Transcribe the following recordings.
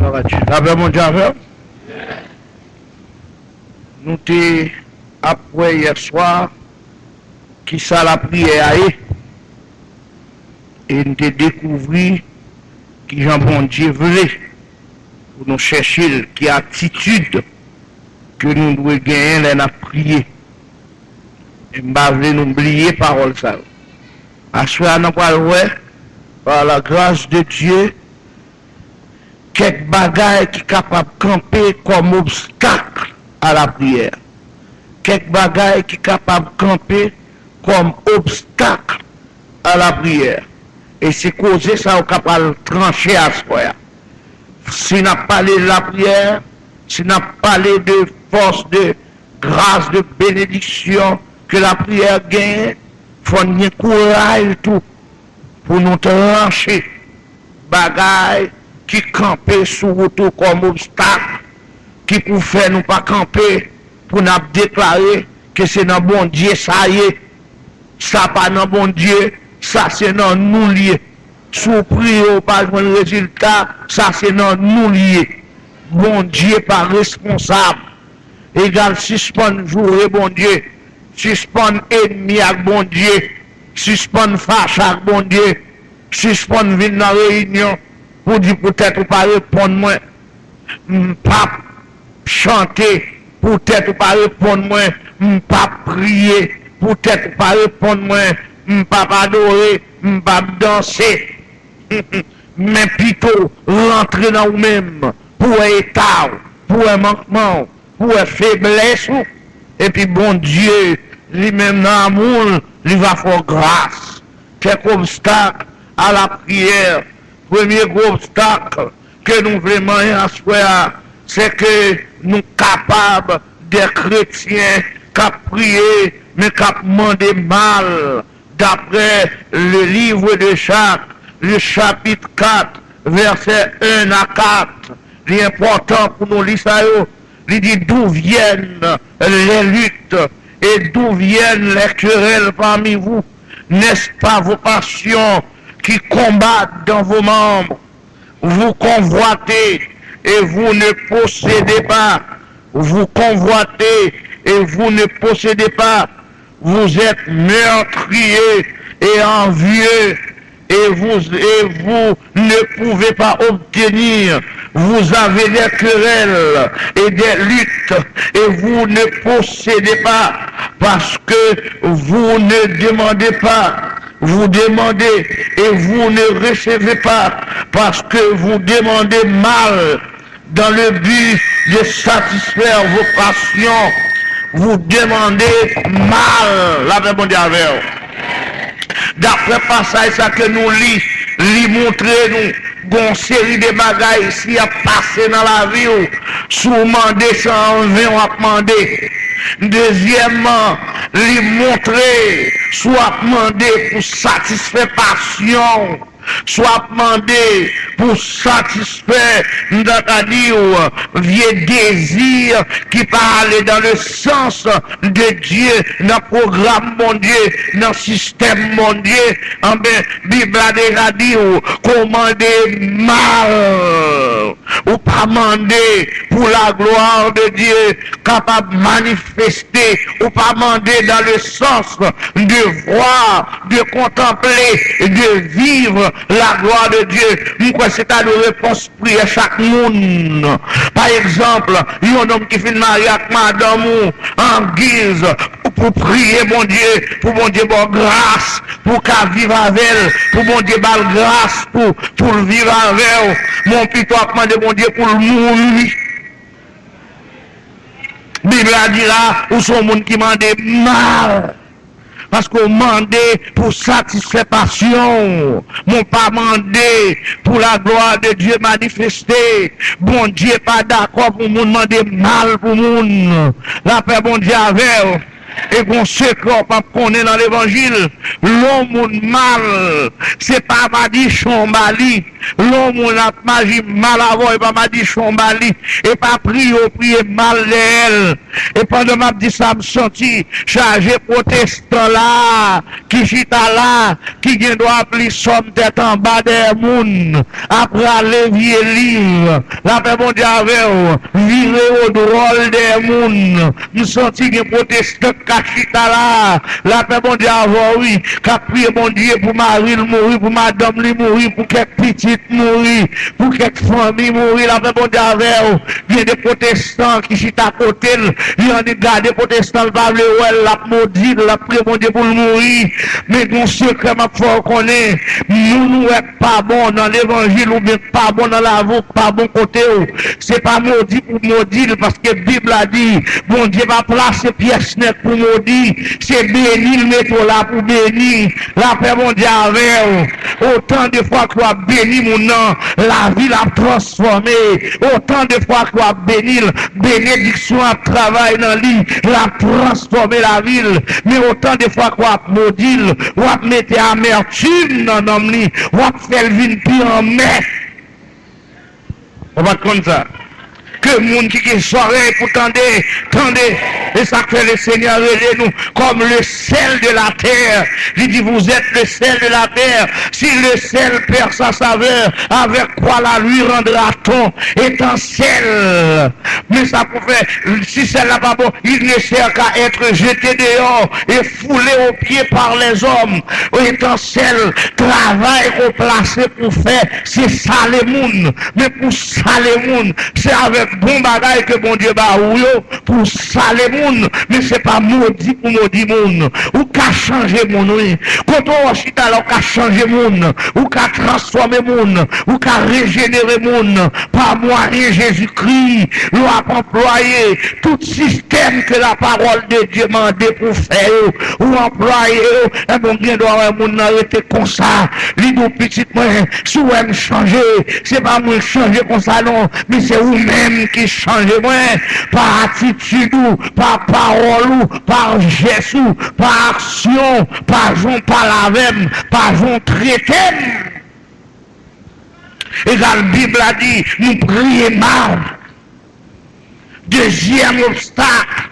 Avec mon Dieu, nous t'es après hier soir, qui ça la prière et nous t'es découvert qui Jean bon Dieu voulait pour nous chercher qui attitude que nous devons gagner dans prier. Et nous ne nous oublier parole ça. À ce moment-là, par la grâce de Dieu, quelques bagailles qui sont capables de camper comme obstacle à la prière. Quelques bagailles qui sont capables de camper comme obstacle à la prière. Et c'est causé ça au capable de trancher à ce point. Si on a parlé de la prière, si on a parlé de force, de grâce, de bénédiction que la prière gagne, il faut un courage tout pour nous trancher bagailles qui campent sous route comme obstacle, qui pour faire nous pas camper, pour nous déclarer que c'est dans bon Dieu, ça y est, ça pas dans bon Dieu, ça c'est dans nous liés. Sous prier pas de résultat, ça c'est dans nous liés. Bon Dieu pas responsable. Égal suspend jouer bon Dieu, suspend ennemi avec bon Dieu, suspend fâche avec bon Dieu, suspend venir dans la réunion pour dire peut-être pas répondre moi, pas chanter, peut-être pas répondre moi, pas prier, peut-être pas répondre moi, pas adorer, pas danser, mais plutôt rentrer dans vous-même pour un état, pour un manquement, pour une faiblesse, et puis bon Dieu, lui-même dans l'amour, il va faire grâce. Quelques obstacles à la prière, premier gros obstacle que nous voulons asseoir, c'est que nous sommes capables des chrétiens qui prier, mais qui demander mal, d'après le livre de Jacques, le chapitre 4, verset 1 à 4. L'important pour nous lire ça, il dit d'où viennent les luttes et d'où viennent les querelles parmi vous. N'est-ce pas vos passions qui combattent dans vos membres? Vous convoitez et vous ne possédez pas. Vous convoitez et vous ne possédez pas. Vous êtes meurtriers et envieux et vous ne pouvez pas obtenir. Vous avez des querelles et des luttes et vous ne possédez pas parce que vous ne demandez pas. Vous demandez et vous ne recevez pas parce que vous demandez mal dans le but de satisfaire vos passions. Vous demandez mal. La vraie bonne Dieu. D'après passage ça que nous li montrer nous une série de bagailles ici à passer dans la vie sous mandé 120 on a demandé. Deuxièmement, lui montrer soit demandé pour satisfaire passion, soit demandé pour satisfaire vieux désir qui parle dans le sens de Dieu, dans le programme mon Dieu, dans le système mon Dieu. En bien, Bible a déjà dit commander mal ou pas demander pour la gloire de Dieu capable de manifester ou pas demander dans le sens de voir, de contempler, de vivre la gloire de Dieu. Pourquoi c'est à la réponse prière chaque monde. Par exemple, il y a un homme qui fait marier avec madame en guise pour prier mon Dieu, pour mon Dieu bon grâce, pour qu'elle vive avec elle, pour mon Dieu bal grâce, pour vivre avec elle. Mon pito a demandé mon Dieu pour le mourir. Bible a dit là, où sont les gens qui demandent mal. Parce qu'on demandait pour satisfaire passion. Mon pas demandé pour la gloire de Dieu manifestée. Bon Dieu pas d'accord pour nous demander mal pour nous. La paix bon Dieu avec. Et qu'on sait qu'on est dans l'évangile, l'homme mal, c'est pas Madichon Bali. L'homme a magie mal avant, et pas Madichon Bali. Et pas prier mal d'elle. Et pendant ma dit ça me senti, chargé protestant là, qui chita là, qui doit appeler somme tête en bas des mouns. Après aller vieux livre, la paix bon Dieu avec virer au drôle des mouns. Nous senti que protestant cachita là, la paix bon Dieu avec oui, qu'a prié bon Dieu pour Marie mourir, pour madame lui mourir, pour quelques petites mourir, pour quelques familles mourir, la paix bon Dieu avec il y a des protestants qui chita à côté, il y a des gars des protestants qui parlent, la maudit, la prié bon Dieu pour le mourir, mais mon secret m'a faut connaître, nous est pas bon dans l'évangile ou bien pas bon dans la voie, pas bon côté, c'est pas maudit pour maudire parce que la Bible a dit, bon Dieu va placer pièce nette pour maudire, c'est béni le métro là pour bénir, la paix mon Dieu avec autant de fois que tu as béni mon nom, la vie l'a transformé, autant de fois que tu as béni, bénédiction à travail dans l'île, l'a transformé la ville, mais autant de fois que tu as maudit, ou à mettre amertume dans l'homme, ou à faire le pire en mer. On va comme ça. Que le monde qui est soirée pour tendez, et ça fait le Seigneur relève nous comme le sel de la terre. Il dit, vous êtes le sel de la terre. Si le sel perd sa saveur, avec quoi la lui rendra-t-on étant sel? Mais ça pouvait, si celle là pas bon, il ne sert qu'à être jeté dehors et foulé aux pieds par les hommes. Étant sel, travail qu'on placé pour faire, c'est ça les mouns. Mais pour ça les mouns, c'est avec bon bagage que bon Dieu ba ou yo pour saler moun, mais c'est pas maudit pour maudit moun. Ou qu'a changer moun, oui. Quand on chita là, ou qu'a changer moun, ou qu'a transformer moun, ou qu'a régénérer moun, par moyen Jésus-Christ, l'on a employé tout système que la parole de Dieu m'a demandé pour faire, ou employé, et bon bien doit un moun arrêter comme ça, l'idou petit moi, si vous aimez changer, c'est pas moi changer comme ça non, mais c'est vous-même qui change moi, par attitude, par parole, par geste, par action, par jon palavem, par jon traité. Et la Bible a dit, nous prions mal. Deuxième obstacle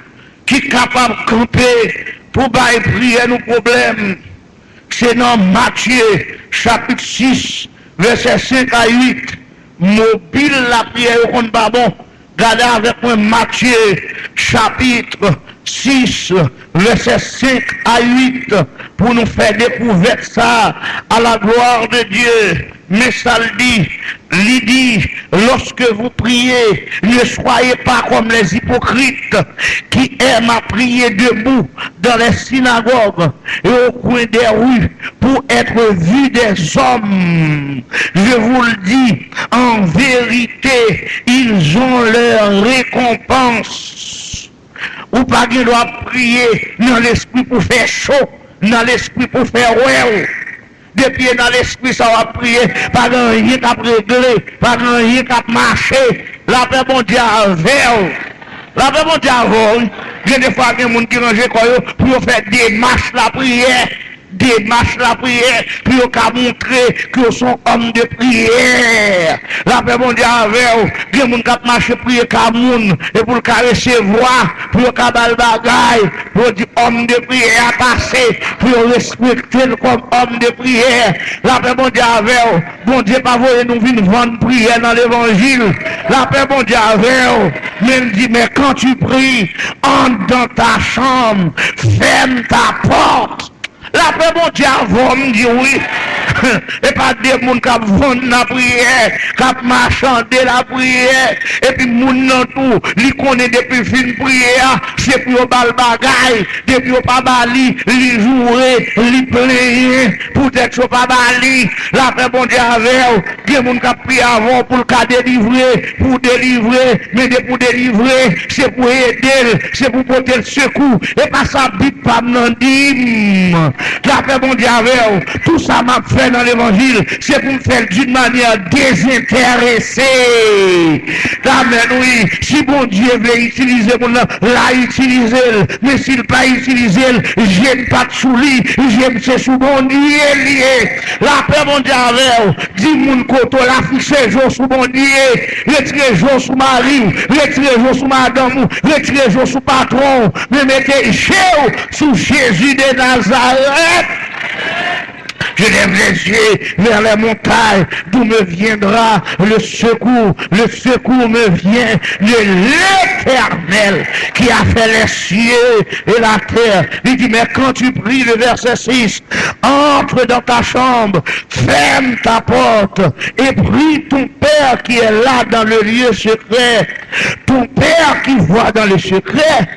qui est capable de camper pour prier nos problèmes, c'est dans Matthieu chapitre 6, verset 5 à 8. Mobile la prière au compte pas bon. Regardez avec moi Matthieu chapitre 6, verset 5 à 8, pour nous faire découvrir ça à la gloire de Dieu. Mais ça il dit, lorsque vous priez, ne soyez pas comme les hypocrites qui aiment à prier debout dans les synagogues et au coin des rues pour être vus des hommes. Je vous le dis, en vérité, ils ont leur récompense. Ou pas qu'ils doivent prier dans l'esprit pour faire chaud, dans l'esprit pour faire ouais. Depuis dans l'esprit, ça va prier, pas rien qu'à régler, pas rien qu'à marcher. La paix bon Dieu avec. La paix bon Dieu avec. Il y a des fois qu'il y a des gens qui rangent pour faire des marches la prière. Démarche la prière, puis on a montré que sont hommes de prière. La paix bon Dieu avec, il y a des gens qui marchent prier comme moun, et pour le recevoir, puis on a bal bagaille, pour dire homme de prière à passer, puis on respecter comme homme de prière. La paix bon Dieu avec, bon Dieu pas voulu nous venir vendre prière dans l'évangile. La paix bon Dieu avec, même dit, mais quand tu pries, entre dans ta chambre, ferme ta porte. La paix bon Dieu avant me dit oui. Et pas des gens qui vendent la prière, qui marchandent la prière. Et puis moun nan tout, li connaît depuis fin prière, c'est pour bal bagaille, depuis pas bali, li jouer, li player, peut-être pas bali. La paix bon Dieu avec, des gens qui prient avant pour le délivrer, pour délivrer, mais pour délivrer, c'est pour aider, c'est pour porter le secours. Et pas ça bip pas m'en dit. La paix bon Dieu avec tout ça m'a fait dans l'évangile, c'est pour me faire d'une manière désintéressée. Amen, oui. Si bon Dieu veut utiliser mon nom, l'a utilisé. Mais s'il pas utilisé, j'aime pas de sous lui, j'aime c'est sous bon Dieu lié. La paix bon Dieu avec dis mon côté, la fiche jour sous bon Dieu, retirez jour sous mari, retirez jour sous madame, retirez jour sous patron, mais mettez sous Jésus de Nazareth. Je lève les yeux vers les montagnes, d'où me viendra le secours. Le secours me vient de l'Éternel qui a fait les cieux et la terre. Il dit, mais quand tu pries, le verset 6, entre dans ta chambre, ferme ta porte et prie ton Père qui est là dans le lieu secret. Ton Père qui voit dans le secret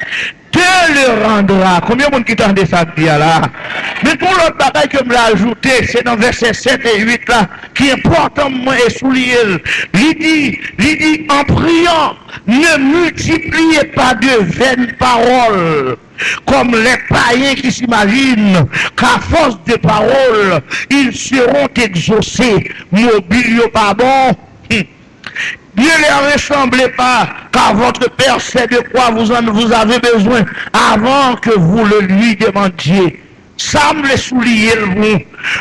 te le rendra. Combien de monde qui t'a dit ça là? Mais pour l'autre bagaille que je l'ai ajouté, c'est dans verset 7 et 8 là, qui est important moi et souligner. Il dit, en priant, ne multipliez pas de vaines paroles, comme les païens qui s'imaginent qu'à force de paroles, ils seront exaucés. Mobile pas bon. Dieu ne les ressemblez pas, car votre Père sait de quoi vous avez besoin avant que vous le lui demandiez. Ça me soulier vous.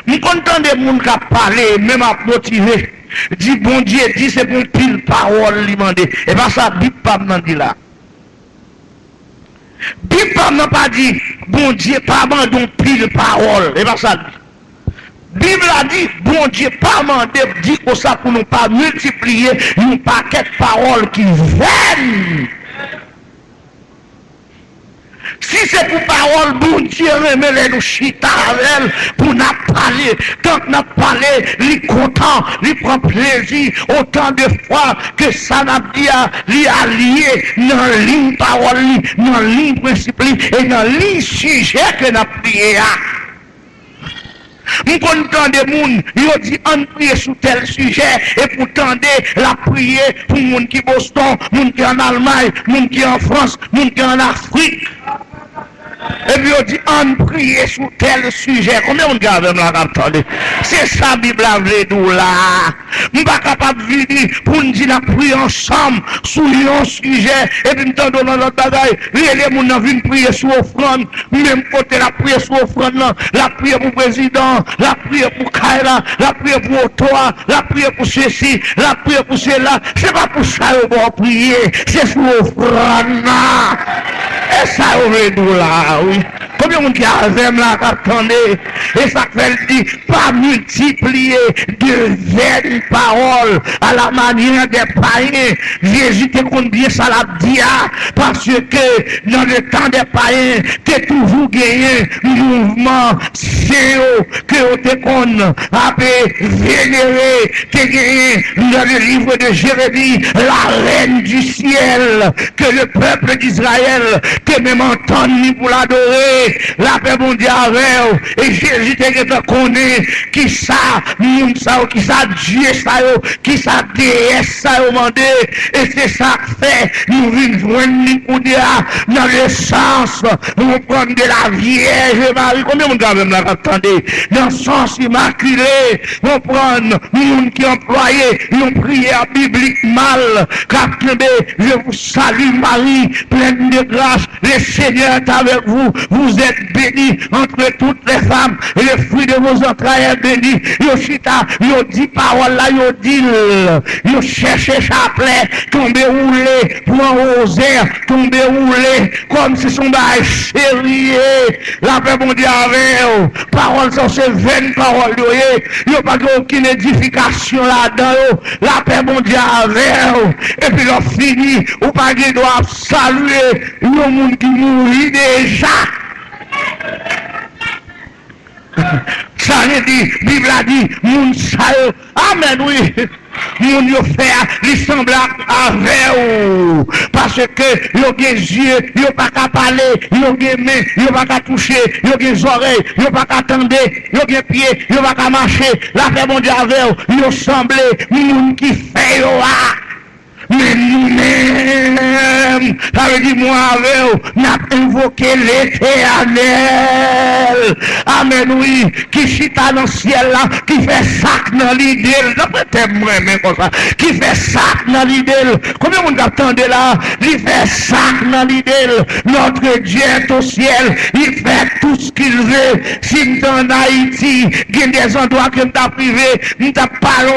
Je suis content de gens qui parlé, même à motiver. Dit bon Dieu, dit c'est pour pile parole lui demander. Et bien ça, Bible pas me dit là. Bible pas dit, bon Dieu, pas abandon pile parole. Et bien ça dit. Bible a dit, bon Dieu, pas mandé, dit que ça pour nous pas multiplier un paquet de paroles qui viennent. Si c'est pour parole, bon Dieu, remet nous chita avec pour nous parler. Quand nous parlons, il est content, il prend plaisir. Autant de fois que ça n'a pas dit, allié dans la ligne parole, dans la ligne principe et dans la ligne sujet que nous avons prié. Nous content des gens, ils dit on prie sur tel sujet, et pourtant la prière pour les gens qui sont Boston, les gens qui sont en Allemagne, les gens qui sont en France, les gens qui sont en Afrique. Et puis on dit on prie sur tel sujet. Combien on garde la attendez? C'est ça la Bible a voulu nous là. Nous ne sommes pas capables de venir pour nous dire la prière ensemble sur un sujet. Et puis nous t'entendons dans notre bagaille. Les gens viennent prier sur offrande. Même côté la prière sur offrande, la prière pour le président, la prière pour Kaila, la prière pour Ottawa, la prière pour ceci, la prière pour cela. C'est pas pour ça qu'on va prier. C'est sur offrande. Et ça on veut nous là. Oui. Combien de monde qui a là, attendez, et ça fait dit, pas multiplier de vaines paroles à la manière des païens. Jésus te compte bien ça l'a dit, parce que dans le temps des païens, tu as toujours gagné mouvement, c'est eux que tu as vénéré, tu as gagné dans le livre de Jérémie, la reine du ciel, que le peuple d'Israël, que même entendre pour l'adorer. La paix mondiale et Jésus te connaît qui ça, moun ça, qui ça, Dieu ça, qui ça, déesse ça, mandé, et c'est ça que fait, nous venons joindre dans le sens, nous prenons de la Vierge Marie, combien de monde même là, attendez, dans le sens immaculé, nous prenons, nous qui employés, une prière biblique mal, car je vous salue Marie, pleine de grâce, le Seigneur est avec vous, vous êtes bénis entre toutes les femmes, et le fruit de vos entrailles est béni. Yoshita, yo dit parole là, yo dit, yo cherché chapelet, tomber roulé, pour en oser, tomber roulé, comme si son bail sérieux. La paix mondiale, parole ça c'est vaine parole, yo pas aucune édification là-dedans, la paix mondiale, et puis on finit, ou pas qu'il doit saluer, le monde qui mourit déjà. Ça veut dire, Bible a dit, moun sa yo, amen oui, moun yo fait, li semble avec parce que yo gen yeux, yo pas qu'à parler, yo gen main, yo pas qu'à toucher, yo gen oreilles, yo pas qu'à tendre, yo gen pied, yo pas qu'à marcher, la paix mondiale avec yo semble, moun qui fait yo mais nous-mêmes, ça veut dire, avec n'a invoqué l'Éternel. Amen, oui, qui chita dans le ciel là, qui fait sac dans l'idée, comme ça, qui fait sac dans l'idée. Combien on attendait là? Il fait sac dans l'idée. Notre Dieu est au ciel, il fait tout ce qu'il veut. Si nous en Haïti, il y a des endroits que nous avons privé, nous avons parlé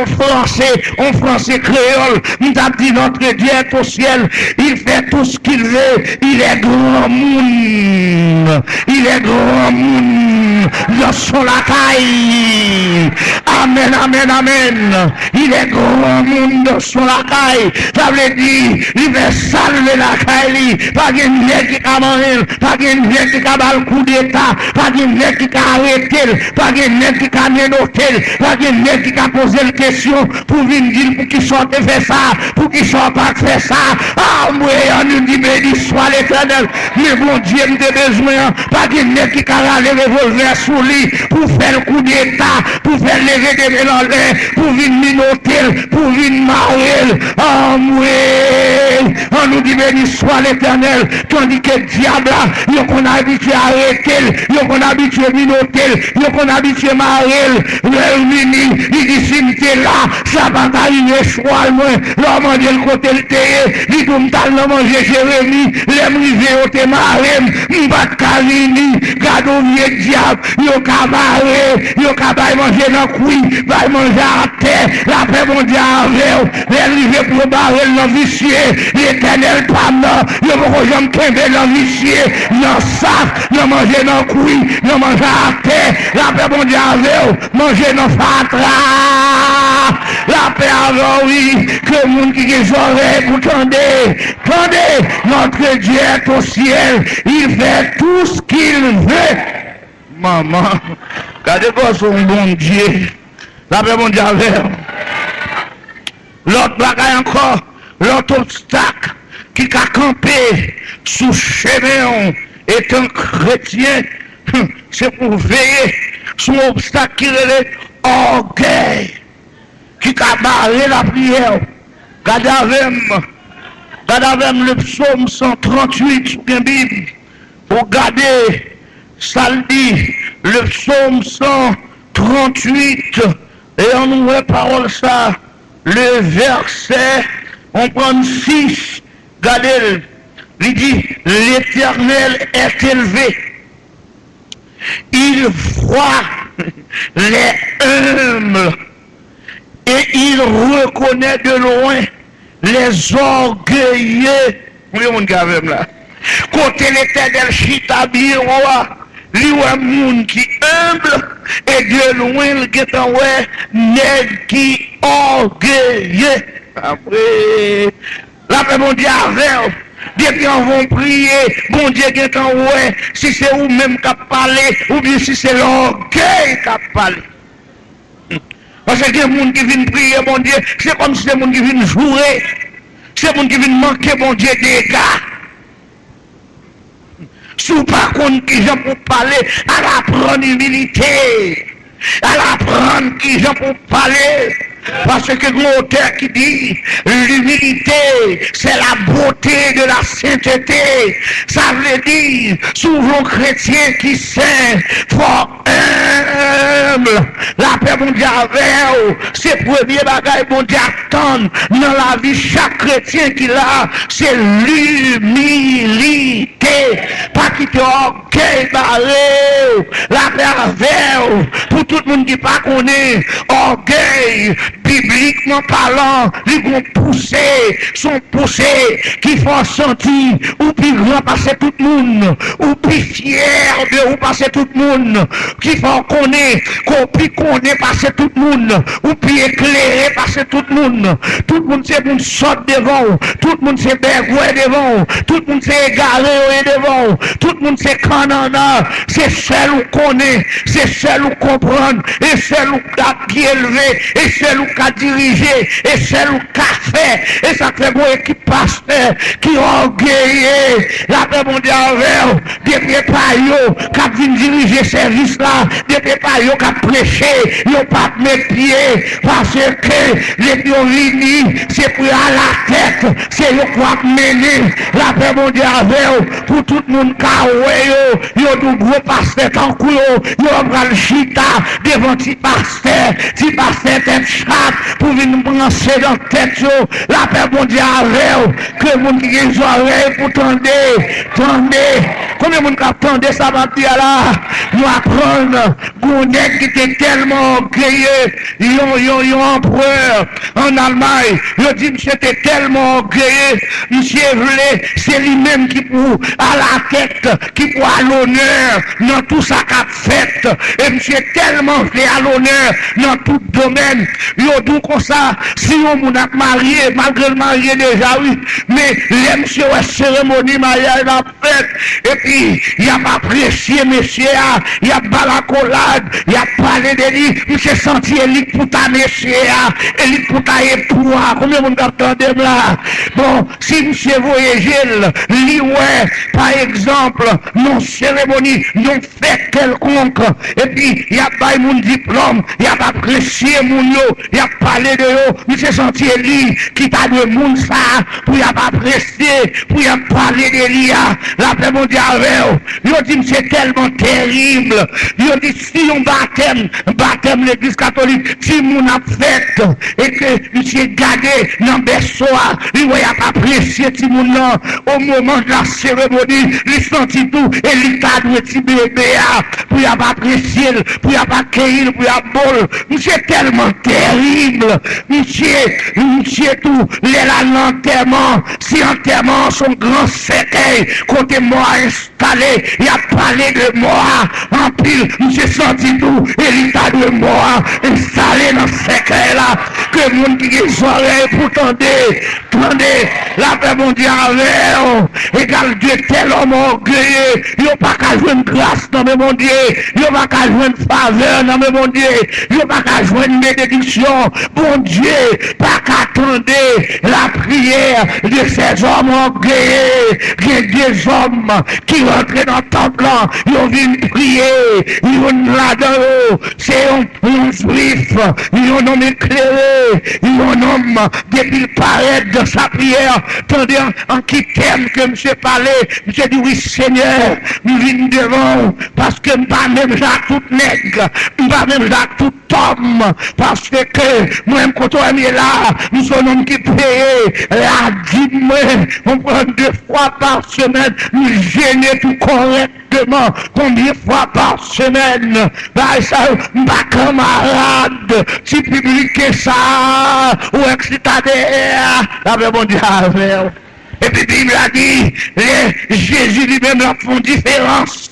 en français créole, nous avons dit notre Dieu est au ciel, il fait tout ce qu'il veut, il est grand monde, il est grand monde, dans son lacaille. Amen, amen, amen. Il est grand monde dans son lacaille. Ça veut dire, il va saluer la caille, pas de nez qui a mangé, pas de nez qui a bal coup d'état, pas de nez qui a arrêté, pas de nez qui a ménoté, pas de nez qui a posé une question pour venir dire pour qui sorte faire ça, pour qui sorte pas faire ça. Ah, moi, on nous dit, béni soit l'Éternel, mais bon Dieu, nous avons besoin, pas de nez qui a râlé le revolver sous lui pour faire le coup d'état, pour faire lever des mélangés, pour venir minoter, pour venir marier. Ah, moi, on nous dit, béni soit l'Éternel, tandis que le diable, il qu'on a habitué à arrêter, il qu'on a habitué à minoter, il qu'on a habitué à marier, il dit, si m'était là, ça va t'arriver, choix, moi, l'homme a dit le côté le théé, il dit, m'tal manger Jérémie, l'aime rivé au té maré, m'bat Kalini, gado vieux diable, il ka barré, il ka bail manger dans couille, bail manger à terre, la paix mon Dieu avec, l'arrivé pour barrer l'ambitieux, l'Éternel pas non, il va pas jamais tomber l'ambitieux, non sac, non manger dans couille, non manger à terre, la paix mon Dieu avec, manger dans fatra, la paix avec oui, que monde qui est oreilles pour tendez, notre Dieu est au ciel, il fait tout ce qu'il veut. Maman, regardez quoi son bon Dieu, la paix mon Dieu avec. L'autre bagaille encore, l'autre obstacle qui a campé sous chemin étant chrétien, c'est pour veiller son obstacle qui est l'orgueil, qui a barré la prière. Regardez avec le psaume 138 sur la Bible. Regardez, ça le dit, le psaume 138, et on ouvre parole ça, le verset, on prend 6, regardez, il dit, l'Éternel est élevé, il voit les humbles, et il reconnaît de loin les orgueilleux. Oui, mon gars, même là. Côté l'Éternel chita biroa, lui un monde qui humble, et de loin le guetan ouais, nèg qui orgueilleux. Après, la paix, mon Dieu, avec, depuis on va prier, bon Dieu, guetan ouais, si c'est vous même qui parlé, ou bien si c'est l'orgueil qui parlé. Parce que les gens qui viennent prier, bon Dieu, c'est comme si les gens qui viennent jouer. C'est les gens qui viennent manquer, bon Dieu, des gars. Si vous par contre qui gens pour parler, à l'apprendre humilité, à l'apprendre qui gens pour parler. Parce que l'auteur qui dit, l'humilité, c'est la beauté de la sainteté. Ça veut dire, souvent chrétien qui saint, fort humble. La paix mondiale, c'est le premier bagage mondial attendre dans la vie chaque chrétien qui l'a, c'est l'humilité. Pas quitter orgueil barré, la paix avec, pour tout le monde qui pas connaît, orgueil, bibliquement parlant, ils vont pousser, sont poussés, qui font sentir, ou puis grand passer tout le monde, ou puis fier de ou passer tout le monde, qui font connaître, qu'on puis connaître passer tout le monde, ou puis éclairer passer tout le monde c'est pour sortir devant, tout le monde c'est bergoué devant, tout le monde c'est égaré devant, tout le monde c'est canana, c'est celle où connaît, c'est celle où comprendre, et celle où a pied élevé, et celle où qu'à diriger, et c'est le café, et ça fait mon équipe pasteur qui orgueillé, la paix mondiale, depuis pas yo, qui vient diriger service là, depuis pas yo, qui prêché, yo pas mes pieds, parce que les unis, c'est pour à la tête, c'est yo qui va mener la paix mondiale, pour tout le monde qui yo du gros pasteur, tant que yo va le chita, devant petit pasteur tête chatte, pour venir brancher dans la tête, la paix mondiale, que le monde qui a les oreilles pour tendre. Combien de monde qui attendait ça va dire là? Nous apprenons, Gounet qui était tellement orgueilleux, yon empereur en Allemagne, il dit monsieur était tellement orgueilleux, monsieur voulait, c'est lui-même qui pour à la tête, qui pour à l'honneur dans tout ça qu'a fait, et monsieur tellement fait à l'honneur dans tout domaine, il dit comme ça, si on m'a marié, malgré le marié déjà, oui, mais les monsieur ouais cérémonie mariage la fête, et puis il a pas apprécié monsieur, il a balacolade, il a parlé de lui, il s'est senti élite pour ta monsieur, élite pour ta époux, combien de monde attendez là? Bon, si monsieur voyagel, lui ouais, par exemple, non cérémonie, non fête quelconque, et puis il a pas mon diplôme, il a pas apprécié mon yo, il a parlé de yo, il s'est senti élite, qui t'a de monde ça, pour il a pas apprécié, pour il a parlé de lui, la paix mondiale, il dit c'est tellement terrible, il dit si on baptême l'église catholique, si mon a fait, et que monsieur gardé dans le berceau, il a pas apprécié si mon nom, au moment de la cérémonie, il sentit tout, et il t'a doué petit bébé, pour il a pas apprécié, pour il a pas cueilli, pour il a bol, c'est tellement terrible, monsieur tout, l'enterrement, si enterrement son grand cercueil, côté moi installé, il a parlé de moi, en pile, j'ai senti tout, et l'état de moi, installé dans ce cercueil là, que le monde qui est oreilles pour tendez, la paix mondiale, égal Dieu tel homme orgueilleux, il n'y a pas qu'à jouer une grâce dans mon Dieu, il n'y a pas qu'à jouer une faveur dans mon Dieu, il n'y a pas qu'à jouer une bénédiction, bon Dieu, pas qu'à attendre la prière de ces hommes orgueilleux, il y a des hommes qui rentrent dans le temple, ils viennent prier, ils vont là-dedans, c'est un juif, ils ont un homme éclairé, ils ont un homme depuis le paraît dans sa prière, tandis en qui t'aime que monsieur parlait, monsieur dit oui Seigneur, nous venons devant, parce que pas même Jacques tout nègre, pas même Jacques tout homme, parce que moi-même quand on est là, nous sommes hommes qui paye la dîme, on prend 2 fois par semaine, nous gêner tout correctement, combien de fois par semaine, bah ça, ma camarade, si publier ça, ou excitateur, la paix mondiale. Et puis Bible a dit, Jésus lui-même la font différence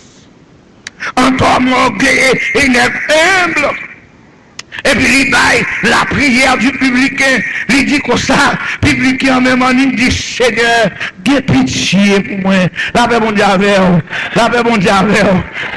entre homme orgueilleux et humble. Et puis il baille la prière du publicain, il dit comme ça, publicain en même temps, il dit Seigneur, de pitié pour moi, la paix mondiale,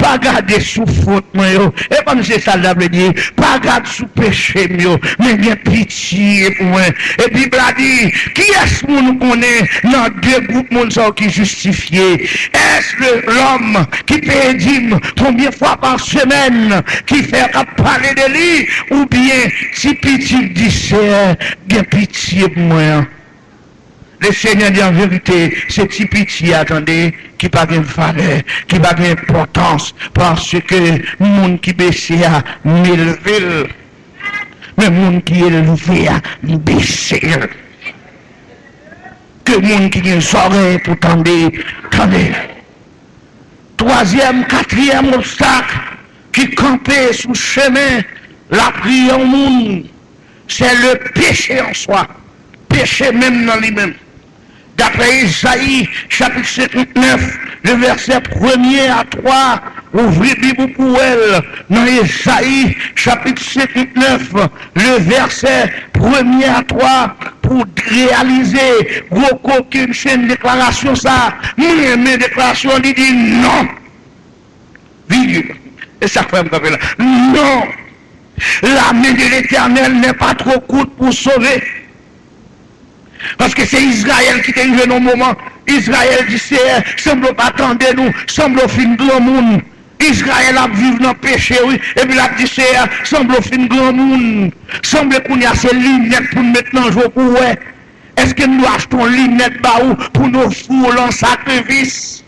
pas garder sous faute moi, et comme c'est ça la dire, pas garder sous péché moi, mais de pitié pour moi. Et puis il a dit, qui est-ce que nous connaît dans 2 groupes monde qui justifié? Est-ce l'homme qui paye dîme combien de fois par semaine, qui fait parler de lui, ou bien si pitié dit c'est bien pitié pour moi? Le Seigneur dit en vérité, c'est si pitié, attendez, qui n'a pas de valeur, qui n'a pas d'importance, parce que le monde qui baisse à m'élever, le monde qui est élevé à baisser. Que le monde qui a des oreilles pour tendre. 3e, 4e obstacle qui campait sous le chemin, la prière au monde, c'est le péché en soi, péché même dans lui-même. D'après Isaïe, chapitre 59, le verset 1er à 3, ouvrez Bible pour elle, dans Isaïe, chapitre 59, le verset 1er à 3, pour réaliser, gros coquin, une déclaration ça, mes déclarations, il dit non, virgule, et ça fait un là, non, La main de l'Éternel n'est pas trop courte pour sauver. Parce que c'est Israël qui est arrivé dans un moment. Israël dit, semble pas attendre nous, semble fin grand monde. Israël a vécu dans le péché, oui. Et puis la dit, semble fin grand monde. Semble qu'on y a ces lunettes pour maintenant jouer pour ouais. Est-ce que nous achetons lunettes pour nous fouler en sacrifice?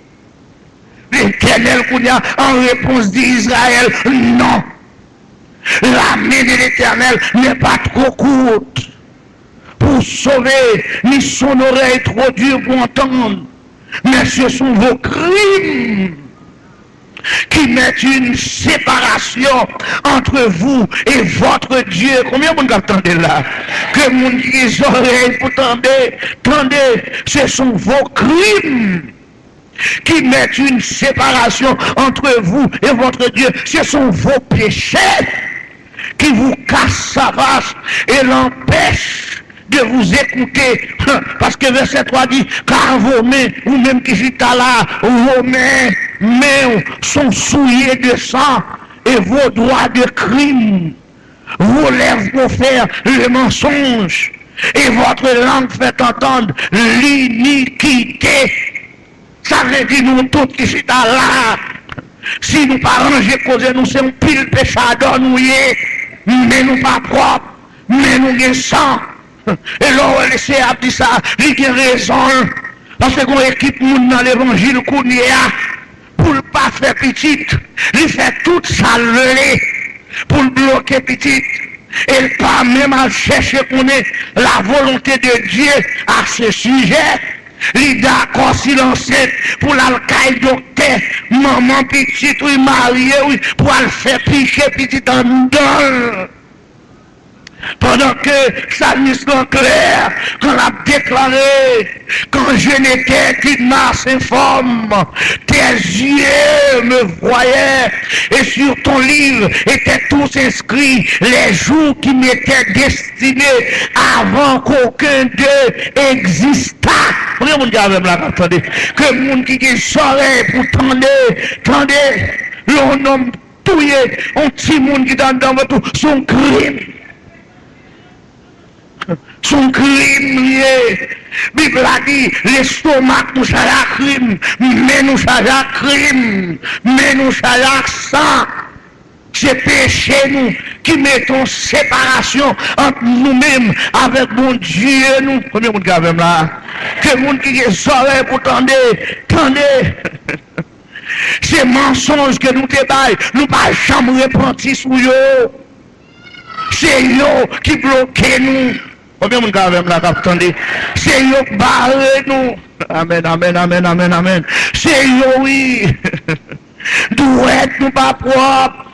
L'Éternel qu'on y a en réponse d'Israël, non. La main de l'Éternel n'est pas trop courte pour sauver, ni son oreille trop dure pour entendre. Mais ce sont vos crimes qui mettent une séparation entre vous et votre Dieu. Combien vous entendez là? Que mon les oreilles pour tendez, ce sont vos crimes qui mettent une séparation entre vous et votre Dieu. Ce sont vos péchés qui vous cassent sa face et l'empêchent de vous écouter. Parce que verset 3 dit, car vos mains, ou même qui sont là, vos mains sont souillées de sang et vos doigts de crime. Vos lèvres profèrent le mensonge et votre langue fait entendre l'iniquité. Ça veut dire nous tous qui sont là. Si nous pas ranger cause nous c'est un pile péchador nous mais nous pas propres, mais nous avons sang. Et là, on laisse à dire ça, il a raison. Parce qu'on équipe dans l'évangile qu'on y a, pour ne pas faire petite, il fait tout ça lever, pour le bloquer petite. Et pas même à chercher qu'on ait la volonté de Dieu à ce sujet. Il est d'accord silencieux pour l'alcaïde docteur, maman petite, oui, mariée, oui, pour le faire picher petite en dedans. Pendant que ça nous est clair, quand on a déclaré, quand je n'étais qu'une masse informe, tes yeux me voyaient, et sur ton livre étaient tous inscrits les jours qui m'étaient destinés avant qu'aucun d'eux existât. Vous voyez, mon gars, attendez, que le monde qui saurait pour tendez, l'on homme touillé, un petit monde qui dans votre son crime. Son crime lié. Bible a dit, l'estomac nous chaya crime, mais nous chaya crime, mais nous chaya sang. C'est péché nous qui mettons séparation entre nous-mêmes avec mon Dieu. Nous, combien de monde là? Que le monde qui est oreilles pour tendez. Ces mensonges que nous débaillons, nous ne pas jamais repentir sur eux. C'est eux qui bloquent nous. Combien de gens là, attendez? C'est eux qui barrent nous. Amen. C'est eux, oui. D'où être nous pas propres.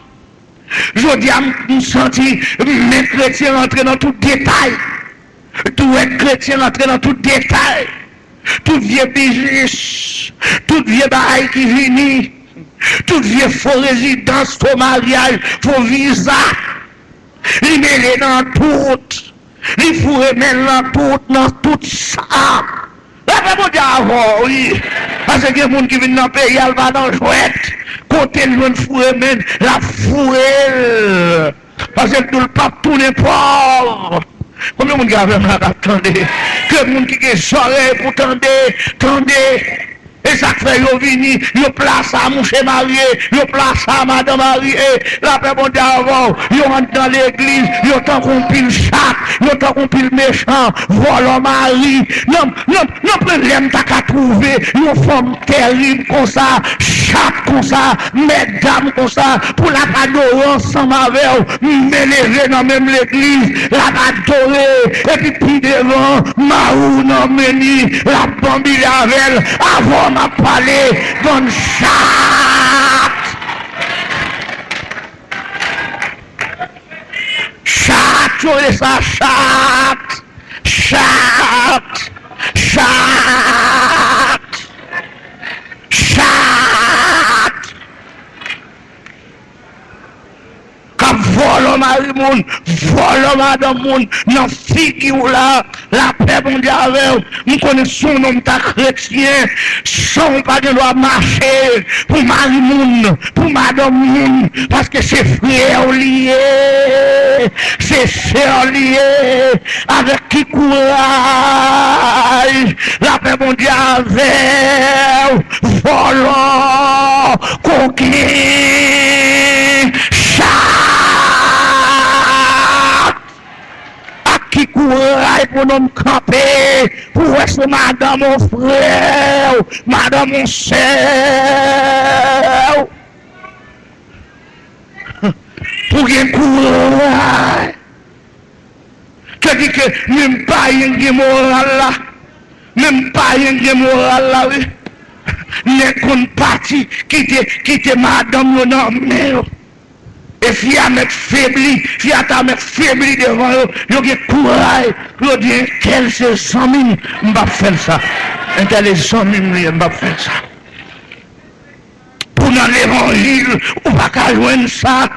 Je dis à me sentir, mes chrétiens entrer dans tout détail. D'où être chrétien entrer dans tout détail. Tout vieux business, tout vieux bail qui vient, tout vieux faux résidence, faux mariage, faux visa. Il mêlé dans tout. Il faut remettre dans tout ça. La paix de avant, oui. Parce que les gens qui viennent dans le pays, ils vont dans le chouette. Côté le monde faut remettre la fourrée. Parce que tout le pape tourne pauvre. Combien de gens qui attendez? Que les gens qui ont oreilles pour tendez. Et ça fait yo vini, yo place à mouche marié, yo place à madame mariée, la paix bon d'avant, yo rentre dans l'église, yo t'en compile chat, yo t'en compile méchant, volant mari, non, problème t'as qu'à trouver, yo femme terrible comme ça, chat comme ça, mesdames comme ça, pour la adorer ensemble avec mais lever dans même l'église, la adorer, et puis devant, Maou non meni, la bambine avec avant m'a parlé d'une chatte. Chatte, et ça, chatte. Quand vole mari moun, vole madame moun, nan figure là, la paix bon Dieu avec, nous connaissons son homme ta chrétien, son pas de loi marcher pour mari moun, pour madame moun, parce que c'est frère lié, c'est sœur lié, avec qui courage, la paix bon Dieu avec, volant, coquin, chat, à qui courage pour nous camper, pour être madame mon frère, madame mon sœur. Pour qu'il courage. Je dis que même pas un moral là, même pas un moral là, oui. Les qu'on parti qui était madame non mais et si à mettre faibli, si à ta mettre faibli devant eux, yo ge courage, yo dit quel c'est 100 000, m'pa faire ça. Quel est 100 000, m'pa faire ça. Pour dans l'évangile, on va pas joindre ça.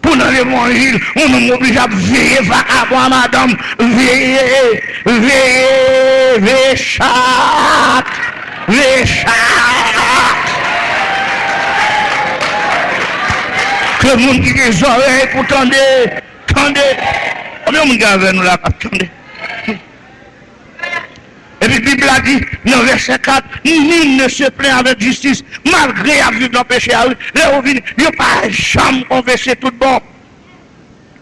Pour dans l'évangile, on nous oblige à veiller, vagabond, madame, veiller, chaque, veiller chaque. Que le monde qui a des oreilles pour tendre, combien de monde qui avec nous là, attendez. Et puis la Bible a dit, dans le verset 4, nul ne se plaint avec justice, malgré à vivre dans le péché. Il n'y a pas jamais confessé tout bon.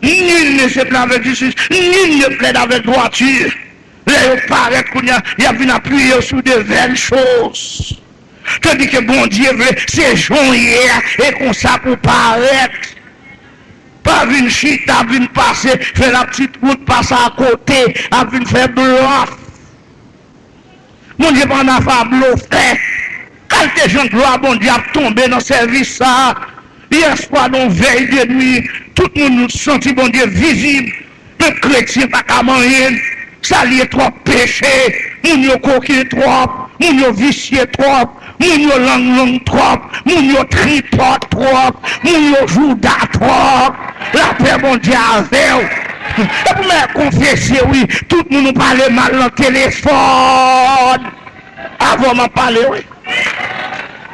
Nul ne se plaint avec justice, nul ne plaide avec droiture. Là, il paraît qu'il y a venu appuyer sur de belles choses. Tandis que bon Dieu veut, c'est joindre et qu'on ça pour paraître. Pas une chita, venu passer, faire la petite route, passer à côté, à venir faire bluff. Mon Dieu, pendant la femme, l'offre. Quand les gens de gloire, bon Dieu, a tombé dans le service, ça. Hier soir, dans veille de nuit, tout le monde nous sentit, bon Dieu, visible. Le chrétien, pas qu'à manger. Ça lié trop péché. Moun yo coquille trop. Moun yo vicié trop. Moun yo langue trop. Moun yo tripote trop. Moun yo jouda trop. La paix, bon Dieu, avec. Et pour me confesser, oui, tout le monde parle mal dans le téléphone. Avant de parler, oui.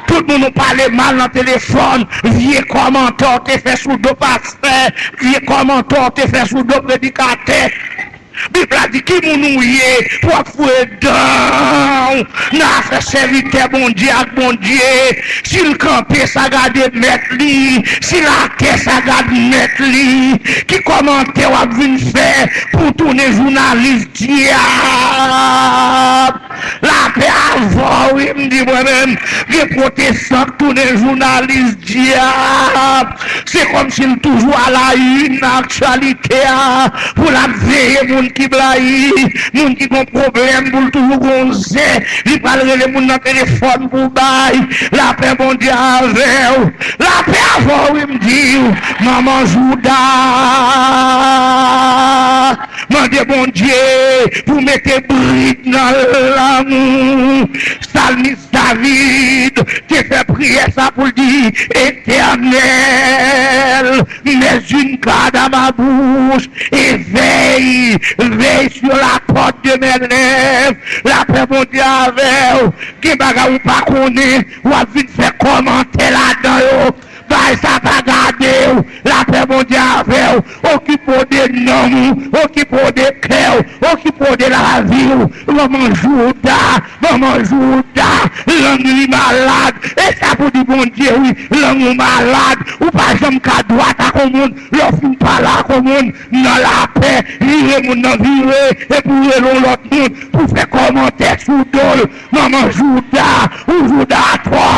Tout le monde parle mal dans le téléphone. Vieux commentaire, t'es fait sous deux pasteurs. Vieux commentaire, t'es fait sous deux prédicateurs. Bible a dit qui nous y pour fouer dans n'a fait serviteur bon Dieu avec bon Dieu s'il campait ça garde mettre lui s'il a caisse ça garde mettre lui qui commentait ou a venu faire pour tourner journaliste diable la paix avant oui me dit moi-même les protestants tourner journaliste diable c'est comme s'il toujours à la une actualité pour la veiller qui blaye, moun qui ont problème pour toujours gonzer, il parle les moun dans téléphone pour bail, la paix bon Dieu avec, la paix avant oui me dit, maman Jouda, mon Dieu bon Dieu, pour mettre bride dans l'amour, Psalmiste David, qui fait prier ça pour dire, éternel, mets une garde à ma bouche, et veille sur la porte de mes lèvres, la paix mon Dieu avec, qui baga ou pas connaît, ou a vu faire commenter là-dedans, bah ça va garder, la paix mon Dieu avec, occupe des noms, occupe des cœurs, occupe de la vie, maman Jouda, l'homme malade, et ça pour dire bon Dieu, oui, l'homme malade, ou pas jamais qu'à droite à commune, l'offre pas la commune, dans la paix, lirer mon envie, et pour l'autre monde, pour faire commentaire sous dol, maman Jouda, ou Jouda toi,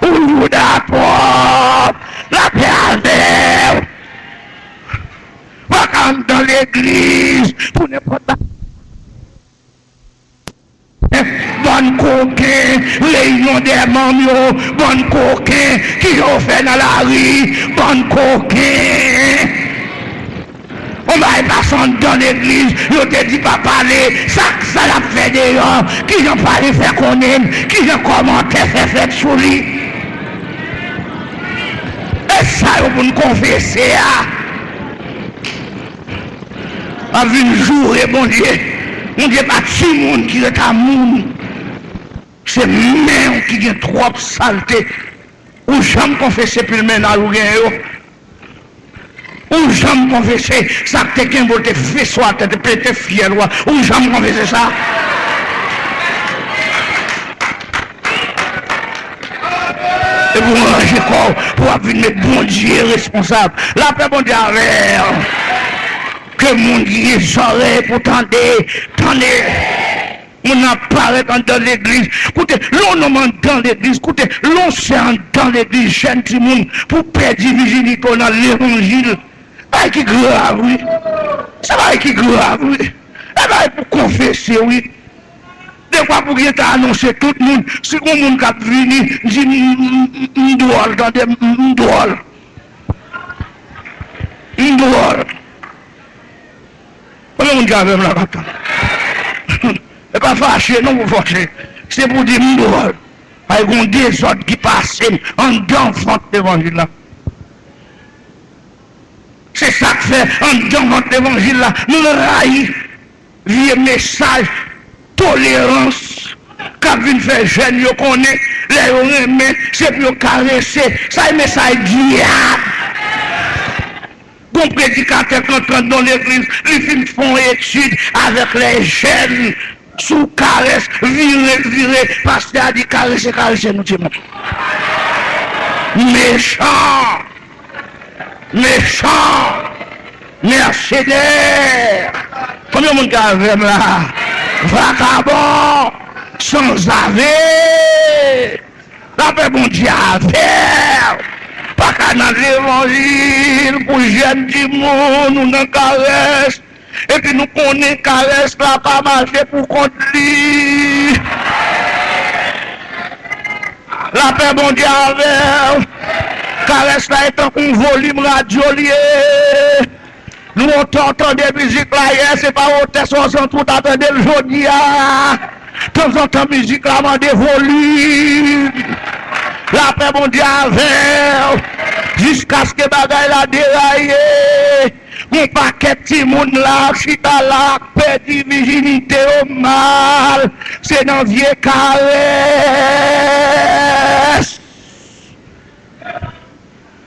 ou Jouda toi, la paix avec, dans l'église, pour n'importe quoi. Bon coquin, les noms des mamans, bon coquin, qui ont fait dans la rue, bon coquin. On va passer dans l'église, je te dis pas parler, ça l'a fait des gens, qui n'ont pas fait connaître, qui n'ont commenté, fait sur lui. ça pour nous confesser. Avec une journée, mon Dieu. Mon Dieu, pas tout le monde qui est à monde. C'est même qui a trop saleté. Ou jamais confesser plus le ménage ou gagne. Ou jamais confesser ça que quelqu'un veut te faire soit te péter fier. Ou jamais confesser ça. Et pour manger quoi? Pour avoir bon Dieu responsable. La paix, bon Dieu, avec. Que mon Dieu oreilles pour tendre. On apparaît dans l'église. Écoutez, l'on dans l'église. Écoutez, l'on sert dans l'église. Jeune tout le monde pour perdre virginité dans l'évangile. Pas qui grave, oui. Ça va qui grave, oui. Ça va pour confesser, oui. Des fois, pour qu'il annoncer tout le monde, si on monde qui a venu, dit m'doual, attendez, m'doual. Comment on dit avec la bataille? C'est pas fâché, non, vous fâchez. C'est pour dire m'doual. Avec un désordre qui passe en d'enfant l'évangile là. C'est ça que fait en d'enfant l'évangile là. Nous le raillons, vieux message. Tolérance, quand vous faites jeune, vous connaissez, les remet, c'est pour caresser, ça est message diable. Bon prédicateur qui entre dans l'église, ils font études avec les jeunes, sous caresse, virer, pasteur a dit caresser, nous disons. Méchant, mercenaire. Combien de monde qui là? Vagabond, sans avis, la paix bon Dieu avec, pas qu'à dans l'évangile, pour jeunes du monde, nous n'en caresse, et puis nous connaissons caresse là, pas marcher pour contre lui. La paix bon Dieu avec, caresse là est un volume radio lié. Nous entendons des musiques là hier, c'est pas au test, on s'entend attendre le jeudi. De temps en temps, musique là, dans des volumes. La paix mondiale, jusqu'à ce que bagaille la déraillé. Mon paquet de monde là, chita là, perdu virginité au mal. C'est dans vieux caresse.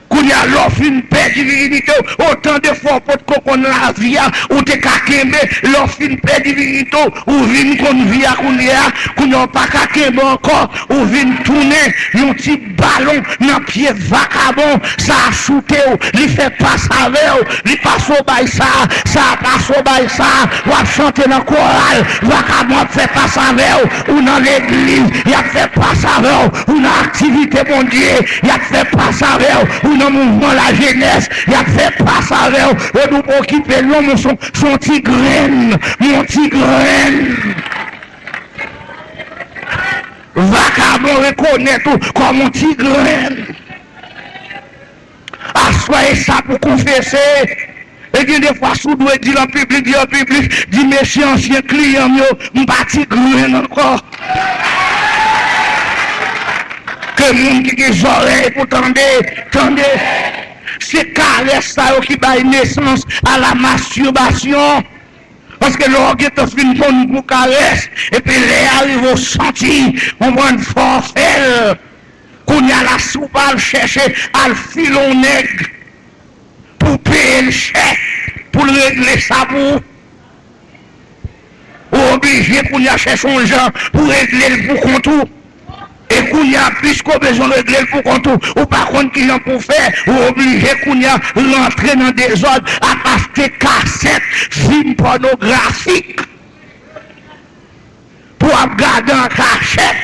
Qu'on y a l'offre une paix de divinité, autant de fois pour qu'on la vie, ou te kakembe, l'offre une paix de divinité, ou vine qu'on vit à qu'on n'a pas kakembe encore, ou vine tourner, un petit ballon, dans pied vagabond, ça a shooté, il fait pas ça avec, il passe au bail ça passe au bail ça, ou a chanter dans le choral, vagabond fait pas ça avec, ou dans l'église, il a fait pas ça avec, ou dans l'activité mon Dieu, il a fait pas ça avec, ou dans le mouvement la jeunesse, il a fait pas ça avec, et nous occuper l'homme son petit graine, mon petit graine. Vagabond reconnaît tout comme mon petit graine. Assoyez ça pour confesser. Et des fois, si vous doit dire en public, dit mes anciens clients, m'bâti graine encore. Que le monde qui a des oreilles pour tendez, c'est caresse ça qui donne naissance à la masturbation. Parce que l'orgue est une bonne pour caresse, et puis les arrive au senti, on voit une forfait, qu'on y a la soupe à chercher à le filon nègre, pour payer le chèque, pour régler sa boue. Obligé qu'on y a cherché son genre pour régler le pour contour. Et qu'on y a plus qu'on besoin de régler pour contour, ou par contre qu'il y a pour faire, ou obligé qu'on y a rentré dans des ordres à acheter cassettes, films pornographiques, pour regarder en cachette,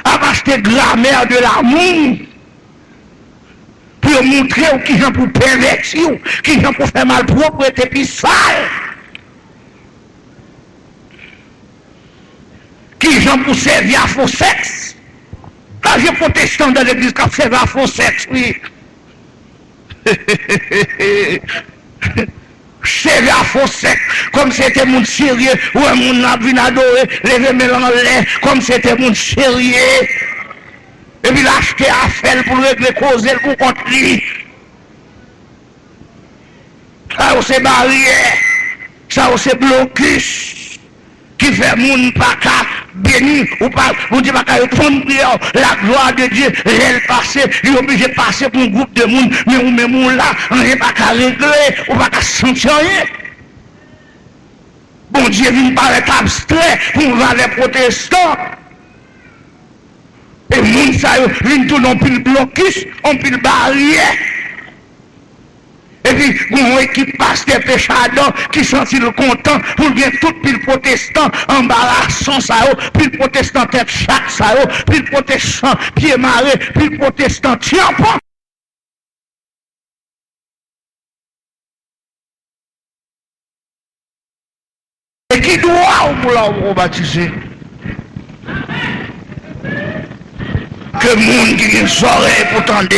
à acheter grammaire de l'amour, pour montrer qui j'en pour pervertir, qui j'en pour faire mal propre et puis sale. Qui j'en pour servir à faux sexe. Là, j'ai protestant dans l'église qui a servi à faux sexe, oui. Servir à faux sexe, comme c'était mon sérieux, ou un monde n'a vu adorer, lever mes langues en l'air, comme c'était mon sérieux. Et puis l'acheter à faire pour régler causer pour contre lui. Ça c'est barrière, ça c'est blocus. Qui fait moun pas qu'à béni ou pas, vous dites pas qu'à répondre la gloire de Dieu, elle passe, il est obligé de passer pour un groupe de monde, mais ou même là, on n'est pas qu'à régler, ou pas qu'à sanctionner. Bon Dieu vient paraître abstrait pour les protestants. Et moun ça vient tout en pile blocus, en pile barrière. Et puis, on équipe pasteur péchador qui sentit le content pour bien tout pile protestant embarrassant ça, puis le protestant tête chaque ça, puis le protestant pied maré, puis le protestant tiens-pas. Et qui doit ou baptiser? Que monde qui vient soirée pour tendre,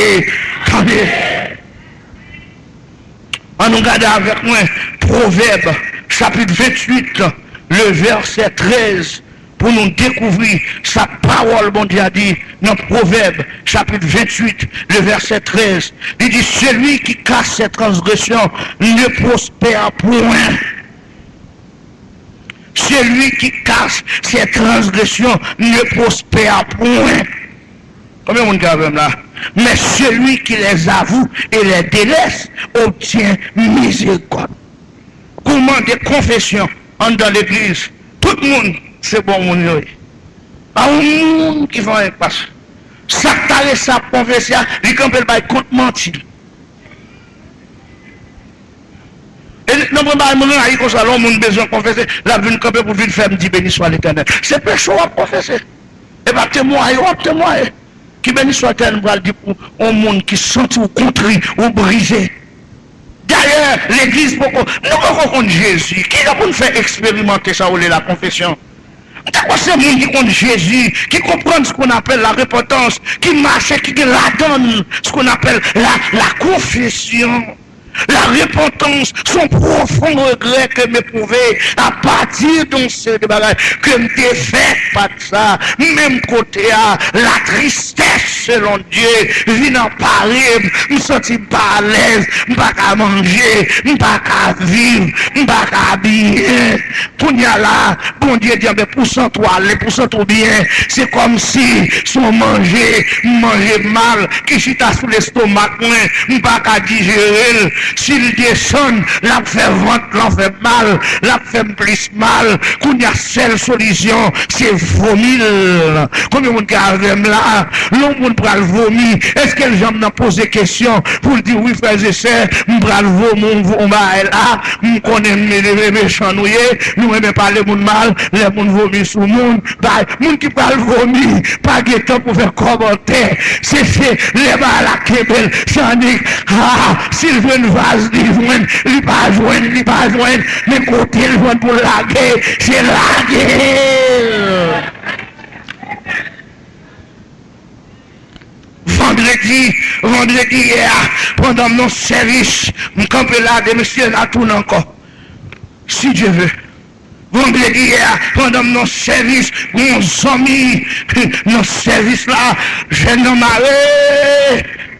tendez. On nous regarde avec moi Proverbe, chapitre 28, le verset 13, pour nous découvrir sa parole, bon Dieu a dit, dans Proverbe, chapitre 28, le verset 13. Il dit, celui qui casse ses transgressions ne prospère point. Celui qui casse ses transgressions ne prospère point. Combien de monde même là? Mais celui qui les avoue et les délaisse obtient miséricorde. Comment des confessions dans l'église? Tout le monde, c'est bon monde. Pas un monde qui va un passe. Ça t'arrête sa confession, il campe le bail contre mentir. Et non, pas mon aïe comme ça, l'homme a besoin de confesser, la vie camper pour venir faire me dire béni soit l'Éternel. C'est péché à confesser. Et pas témoigner, témoigner. Qui béni soit l'Éternel pour dire pour un monde qui sent ou contrit ou brisé. D'ailleurs, l'église, nous rencontrons Jésus. Qui a pour faire expérimenter ça ou la confession? C'est le monde qui compte Jésus, qui comprend ce qu'on appelle la repentance, qui marche, qui la donne, ce qu'on appelle la confession. La repentance, son profond regret que m'éprouvé à partir de ce bagage que m'était fait pas de ça, même côté à la tristesse selon Dieu, vient en parler, me sentis pas à l'aise, pas qu'à manger, pas qu'à vivre, pas qu'à habiller. Tout y a là, bon Dieu dit, mais pour ça toi, pour ça tout bien, c'est comme si son manger mal, qui chita sous l'estomac, pas qu'à digérer. S'il descend, la fait ventre, la fait mal, la fait plus mal. Qu'on y a seule solution, c'est vomir. Combien de monde qui arrive là, l'homme peut le vomir. Est-ce que les gens m'ont posé question pour dire oui, frères et sœurs, m'bral vomir, là, m'connais mes méchants nous aimons parler mon mal, les gens vomir sur le monde. Moun qui parle vomir, pas de temps pour faire commentaire. C'est les balles à Kébel, Sanik, s'il veut une vase, il pas joindre, mais côté le joindre pour laguer, c'est laguer. Vendredi hier, pendant mon service, je campais là, des messieurs là, tourne encore. Si Dieu veut. Vendredi hier, pendant mon service, mon ami, mon service là, j'ai nommé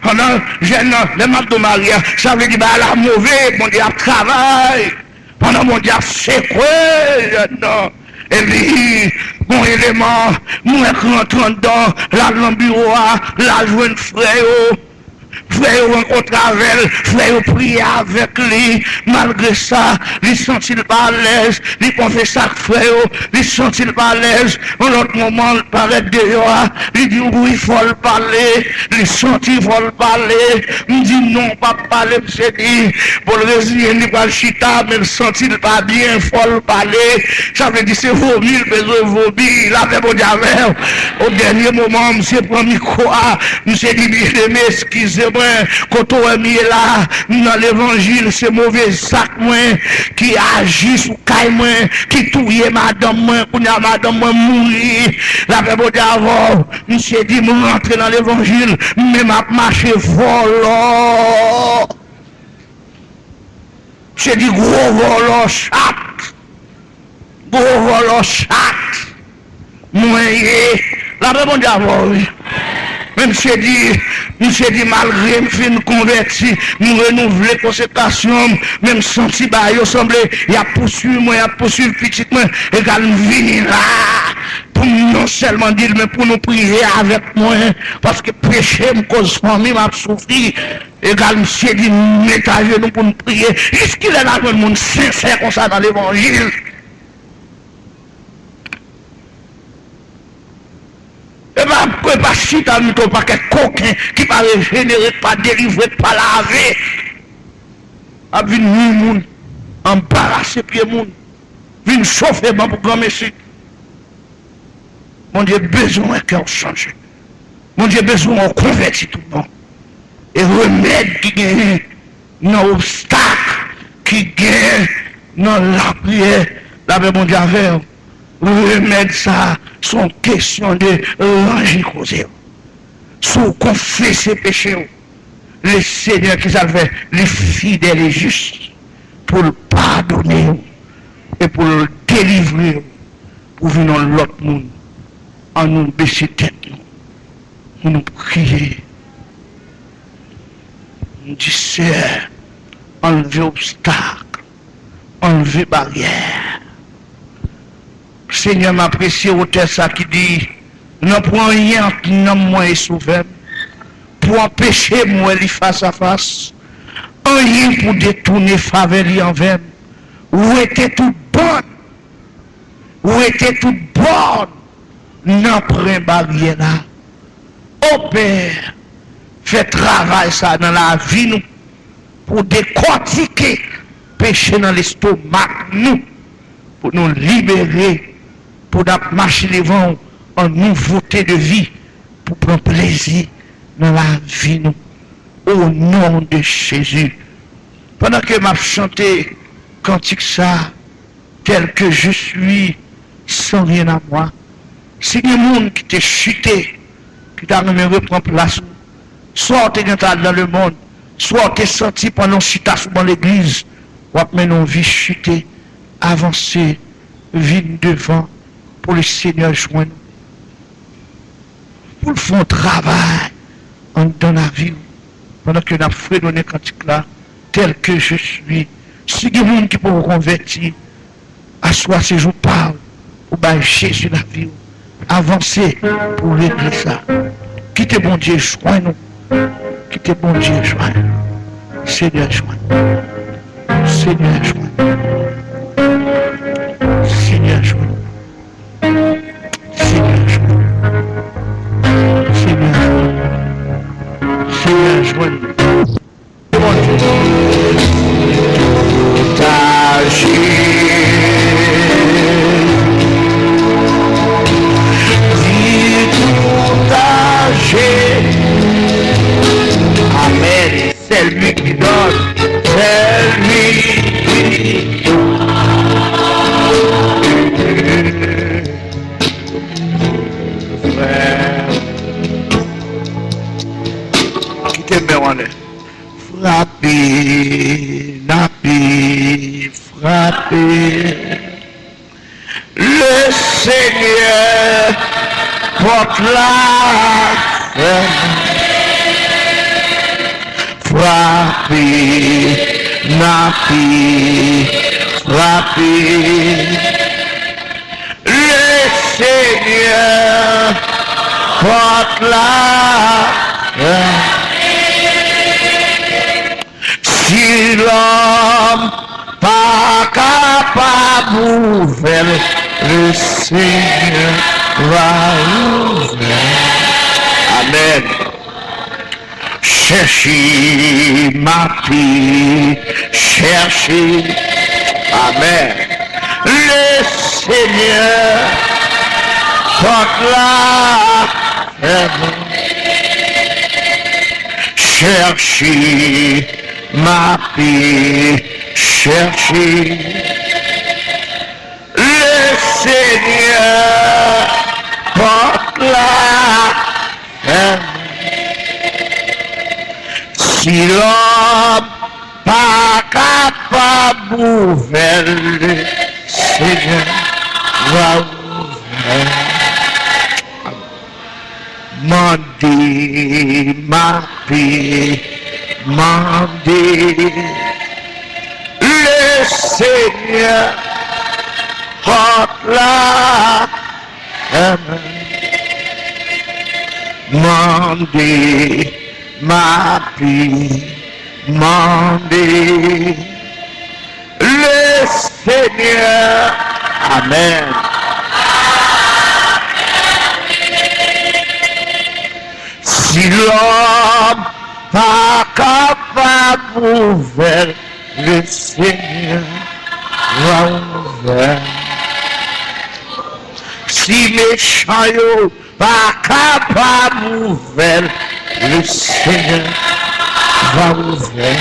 pendant le mat de Maria, ça veut dire bah la mauvais, mon Dieu travail, pendant mon Dieu c'est quoi, non. Et puis, bon élément, moi rentrant dans la grand bureau, la joindre frère. Frère rencontre avec elle, frère prier avec lui, malgré ça, il sentit pas à l'aise, il confesse ça frère, il sentit pas à l'aise, en l'autre moment, il paraît dehors, il dit oui, il faut le parler, il sentit il faut le parler, il dit non, pas parler, monsieur dit, pour le résigner, il va le chita, mais il sentit pas bien, il faut le parler, ça veut dire c'est vomir, besoin de vomir, il avait bon diable, au dernier moment, monsieur prend micro, monsieur dit, bien excusez-moi, quand on est mis là, dans l'évangile, c'est mauvais sac, moi, qui agit sous caille, moi, qui touille madame, moi, qu'on a madame, moi, mourir. La paix, bon d'avant, monsieur dit, moi, rentrer dans l'évangile, mais m'a marché volant. Monsieur dit, gros volant, chatte. Gros volant, chatte. Moi, la paix, bon d'avant, oui. Mais monsieur dit, malgré me fin converti, nous renouveler consécration, même senti, il semblait, il a poursuivi moi, il a poursuivi petit moi, et quand nous venir là, pour non seulement dire, mais pour nous prier avec moi, parce que péché me cause famille, m'a souffert, et quand monsieur dit, mettez à genoux pour nous prier, est-ce qu'il est là, le monde sincère comme ça dans l'évangile? Et pas si t'as mis ton paquet coquin qui va régénérer, pas délivrer, pas laver. A vu moun, embarrasser pied moun, vin chauffer pour grand monsieur. Mon Dieu, besoin qu'on change. Mon Dieu, besoin qu'on convertit tout le monde. Et remède qui gagne dans l'obstacle, qui gagne dans la prière, la mon Dieu avec. Remède ça, son question de ranger causé. Sous confesser péché, le Seigneur qui s'appelle les fidèles et justes pour le pardonner et pour le délivrer, pour venir dans l'autre monde, en nous baisser tête, nous prier. Nous disons, Seigneur, enlever obstacle, enlever barrière. Seigneur m'apprécie au texte ça qui dit, non prends rien non moi et souverain, pour empêcher moi les face à face, rien pour détourner faveur envers, où était tout bon, où était tout bon, non prends barrière là. Ô Père, fais travail ça dans la vie nous, pour décortiquer péché dans l'estomac nous, pour nous libérer, pour marcher devant en nouveauté de vie, pour prendre plaisir dans la vie, nous, au nom de Jésus. Pendant que m'a chanté cantique ça, tel que je suis, sans rien à moi, si il y a des gens qui t'ont chuté, qui t'a même reprendre place, soit tu es dans le monde, soit tu es senti pendant que tu es dans l'église, ou maintenant vie chuter, avancer, vite devant, pour le Seigneur joindre, pour le faire travail dans la vie, pendant que nous avons fredonné cantique là, tel que je suis. Si il y a des gens qui peuvent convertir, à soi ces jours parle, pour bailler Jésus la vie, avancer pour régler ça. Quittez bon Dieu, joignez nous. Quittez bon Dieu, joignez nous. Seigneur, joignez nous. Seigneur, joignez nous. Seigneur, joignez nous. Seigneur, joignez nous. Seigneur, joignez nous. Bon Dieu. Amen. C'est lui qui donne. C'est lui qui donne. Frère. Qui t'aime en est? Frappez, nappez, frappez. Le Seigneur porte la frappez, nappez, frappez. Le Seigneur porte la si l'homme pas capable d'ouvrir, le Seigneur va ouvrir. Amen. Cherchez ma fille, cherchez. Amen. Le Seigneur porte la cherchez ma fille, cherchez. Le Seigneur porte la si l'homme pas capable d'ouvrir, le Seigneur va ouvrir. Mandez le Seigneur porte la mandé ma vie, mandé le Seigneur. Amen. Si l'homme pas capable d'ouvrir, le Seigneur va ouvrir. Si méchant yo pas capable d'ouvrir, le Seigneur va ouvrir.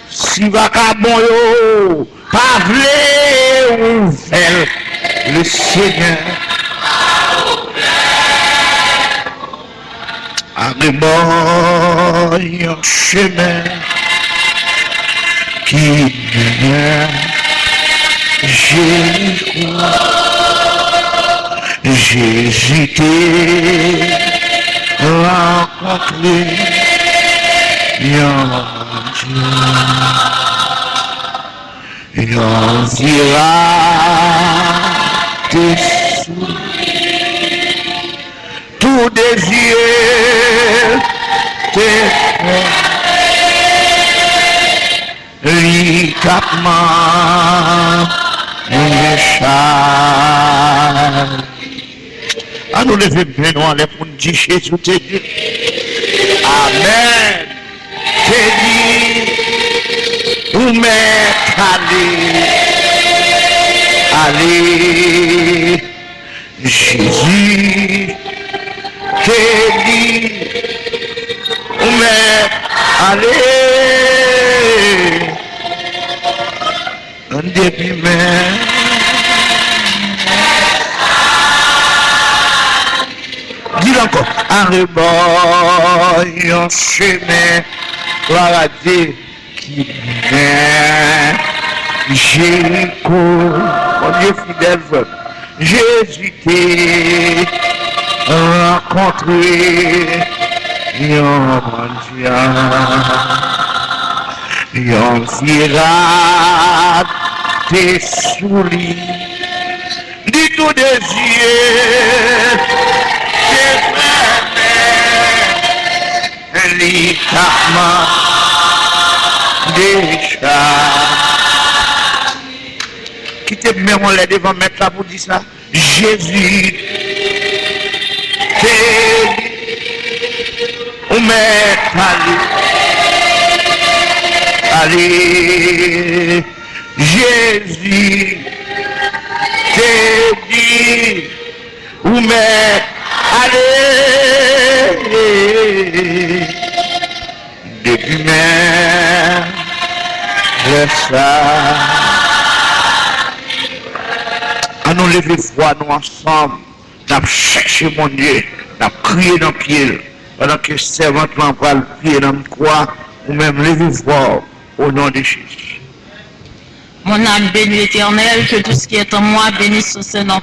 Si vagabond yo pas vle ouvrir, le Seigneur arrive un chemin qui mène Jéricho. J'ai hésité rencontrer un Dieu, un dira dessous tout désir l'icapement l'échelle. À nous lever bien nous les pour nous dire Jésus te dit. Amen. Te dit, ou m'est allez, Jésus te dit, ou m'est allez, un début mais. Dis encore, un rebond, un chemin, paradis qui mène Jéricho, mon Dieu fidèle, Jésus t'a rencontré, yon mondial, yon virade, tes souris, dis tout des yeux. L'éclatement des chats. Qui te met mon lait devant mettre là pour dire ça? Jésus, on met allez, Jésus, te dit, on met allez, depuis même le ça. À nous lever foi, nous ensemble, nous chercher mon Dieu, nous crier dans le pied, pendant que servant va le prier dans le croix, ou même lever foi au nom de Jésus. Mon âme bénit l'Éternel, que tout ce qui est en moi bénisse son nom.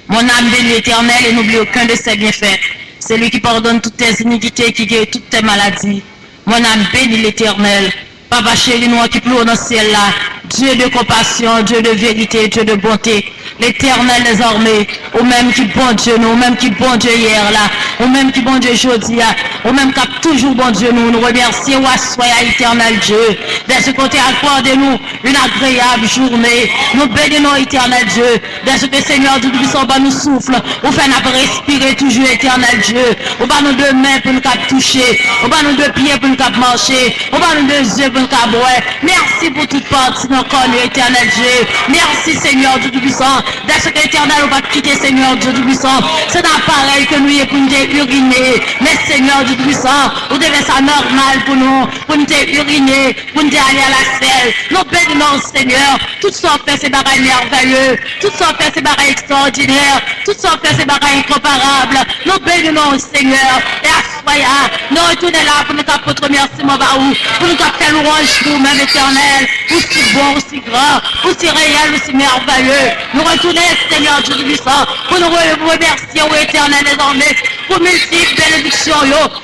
Mon âme bénit l'Éternel et n'oublie aucun de ses bienfaits. C'est lui qui pardonne toutes tes iniquités, qui guérit toutes tes maladies. Mon âme bénit l'Éternel. Papa chéri, nous qui pleurons dans le ciel là. Dieu de compassion, Dieu de vérité, Dieu de bonté. L'Éternel des armées, au même qui bon Dieu nous, au même qui bon Dieu hier là, au même qui bon Dieu aujourd'hui, au même qui a toujours bon Dieu nous remercions, soyez éternel Dieu. De ce côté, accordez-nous une agréable journée. Nous bénissons éternel Dieu. De ce que Seigneur Dieu puissant nous souffle, ou fait nous respirer toujours éternel Dieu. Ou pas nous deux mains pour nous toucher, ou pas nous deux pieds pour nous marcher, ou pas nous deux yeux pour nous boire. Merci pour toute partie de nos corps, éternel Dieu. Merci Seigneur Dieu puissant. Dans ce que l'éternel va quitter Seigneur Dieu puissant. C'est un pareil que nous y est pour nous uriner. Mais Seigneur Dieu puissant, vous devez ça normal pour nous uriner, pour nous aller à la selle. Nous bénissons Seigneur. Toutes sortes de ces bagailles merveilleux, toutes sortes de ces bagailles extraordinaires, toutes sortes de ces bagailles incomparables. Nous bénissons Seigneur. Et à soya. Nous retournons là pour nous t'apporter merci, mon baou. Pour nous faire louange, nous-mêmes éternel. Aussi bon, aussi grand, aussi réel, aussi merveilleux. Nous retournons, Seigneur Dieu du puissant, pour nous remercier, ô éternel, désormais, pour multiples bénédictions,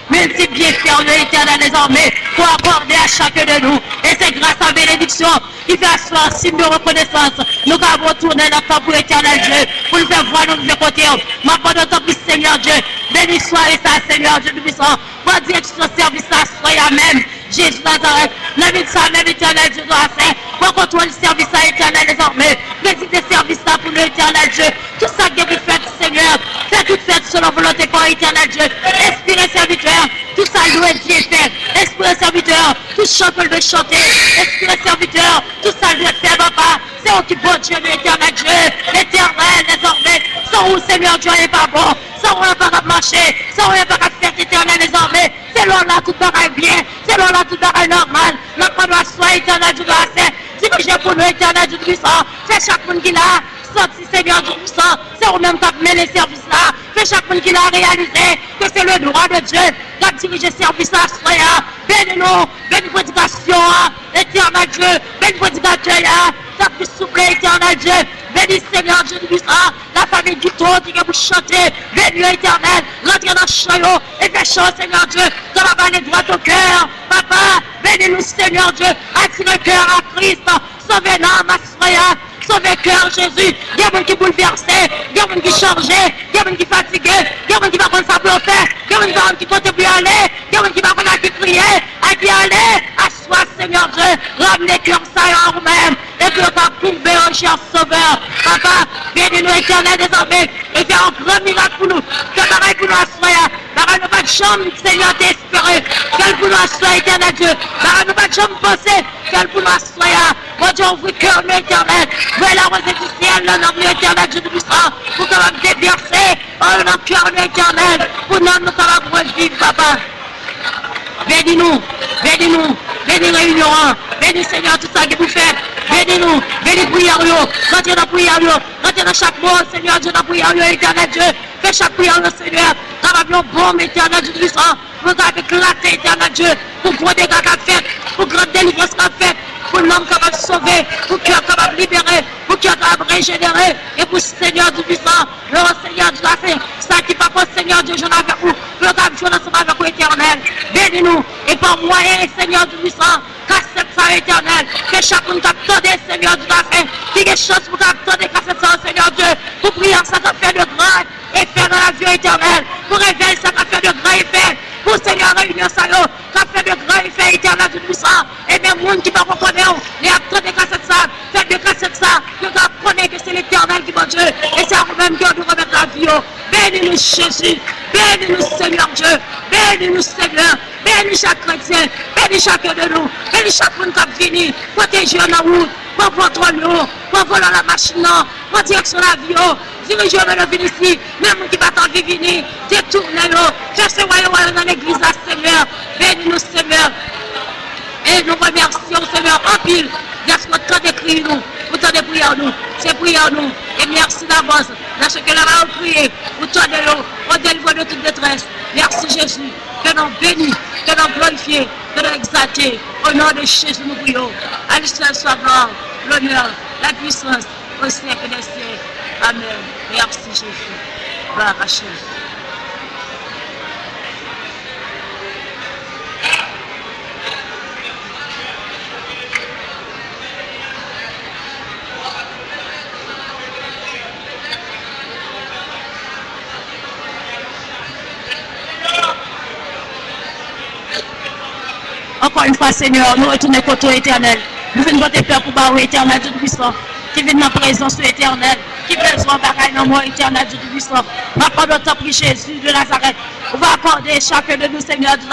multiples bienfaits, éternel, désormais, pour accorder à chacun de nous. Et c'est grâce à la bénédiction qui fait asseoir signe de reconnaissance. Nous avons tourné notre temps pour éternel Dieu, pour nous faire voir nous de côté. Ma bonne autant plus, Seigneur Dieu, béni soit et ça, Seigneur Dieu du puissant, pour dire que ce service à soi même. Jésus Nazareth, la vie de sa même éternel Dieu doit faire, pour contrôler le service à éternel désormais, bénis des services là pour l'éternel Dieu, tout ça qui est fait, Seigneur, fais tout fait selon volonté pour éternel Dieu, inspirez serviteur, tout ça loué Dieu fait, inspirez serviteur, tout chant peut le chanter, inspirez serviteur, tout ça doit faire papa, c'est où qui bon Dieu, l'éternel Dieu, l'éternel désormais, sans où Seigneur Dieu n'est pas bon, sans où on n'a pas marcher, sans où on n'a pas faire éternel désormais, c'est là tout pareil bien, c'est là tout pareil normal, notre doit soit éternel Dieu doit faire, dirigez pour nous éternel Dieu puissant, fais chaque monde qui l'a, sorti Seigneur Dieu puissant, c'est au même temps que les services là, fais chaque monde qui l'a réalisé, que c'est le droit de Dieu, de diriger service là, soyez, bénis-nous, bénis prédication, éternel Dieu, bénis prédicateur, ta plus souple éternel Dieu, bénis Seigneur Dieu puissant, la famille du tout qui est pour chanter, bénis éternel, rentrez dans le chant et fais chaud Seigneur Dieu, dans la vallée droite au cœur, papa, bénis-nous Seigneur Dieu, attire le cœur à Christ, sauvez-nous ma soya, sauvez le cœur Jésus, il y a des gens qui bouleversés, il y a des gens qui changés, il y a des gens qui fatigués, il y a des gens qui ne vont pas faire, il y a des gens qui comptent plus aller, il y a des gens qui ne vont pas prier, à qui aller, à soi Seigneur Dieu, ramenez cœur ça en vous-même, et que ta courber en cher sauveur, papa, bénis-nous éternel désormais, et fais un grand miracle pour nous, que pareil pour nous à soya, pareil nous pas de chambre, Seigneur t'espérer, quel pour nous à soya éternel Dieu, pareil nous pas de chambre penser, quel pour nous à soya, mon Dieu ouvre le cœur l'éternel, voyez la rosée du ciel, le nom de l'éternel Dieu de puissant, pour que nous déverser, oh notre cœur l'éternel, pour nous capables de vivre papa. Bénis-nous, bénis-nous, bénis réunion, bénis Seigneur tout ça que vous faites, bénis-nous, bénis prière, rentrez dans la prière, rentrez dans chaque mot, Seigneur Dieu, dans la prière, éternel Dieu, fais chaque prière, Seigneur, capable bon, éternel Dieu puissant, pour éclater, éternel Dieu, pour gros dégâts qu'a fait, pour grande délivrance qu'a fait, pour l'homme capable de sauver, pour cœur capable de libérer, pour cœur capable de régénérer, et pour Seigneur du puissant, le Seigneur Dieu l'a fait, ça qui pas pour Seigneur Dieu, j'en ai avec vous, le capable de jouer ensemble avec vous éternel, bénis-nous, et par moyen, Seigneur du puissant, casse ça éternel, que chacun capte des Seigneur Dieu l'a fait, qui a des choses pour capter des casse ça, Seigneur Dieu, pour prier ça qu'a fait de grand effet dans la vie éternelle, pour réveiller ça qu'a fait de grand effet, pour Seigneur réunion ça, qu'a fait de grand effet éternel du puissant, et même monde qui va reconnaître, les acteurs de casse ça, faites de casse ça, que vous apprenez que c'est l'éternel qui est mon Dieu, et c'est vous-même qui nous remettre la vie, bénis-nous Jésus, bénis-nous Seigneur Dieu, bénis-nous Seigneur, bénis chaque chrétien, bénis chacun de nous, bénis chaque monde qui a fini, protégez la route, pour contrôler, pour voler la machine, pour direction la vie, dirigez le vin ici, même qui va t'en venir, détournez-le, cherchez le dans l'église là, Seigneur, bénis-nous Seigneur, et nous remercions Seigneur en pile, parce que tant d'écrire nous, pour tant de prier nous, c'est prier nous, et merci d'avance, dans ce que la va prier, pour tant de l'eau, pour délivrer de toute détresse, merci Jésus, que nous bénis, que nous glorifions, que nous exalter, au nom de Jésus nous prions, à lui seul soit gloire, l'honneur, la puissance, au siècle des siècles, amen, merci Jésus, gloire à Jésus. Encore une fois, Seigneur, nous retournons côté éternel. Nous venons voter peur pour barrer éternel Dieu puissant, qui vient dans la présence éternelle, qui besoin de bagaille dans le mot éternel Dieu puissant. Ma part de temps prie Jésus de Nazareth. On va accorder chacun de nous, Seigneur, de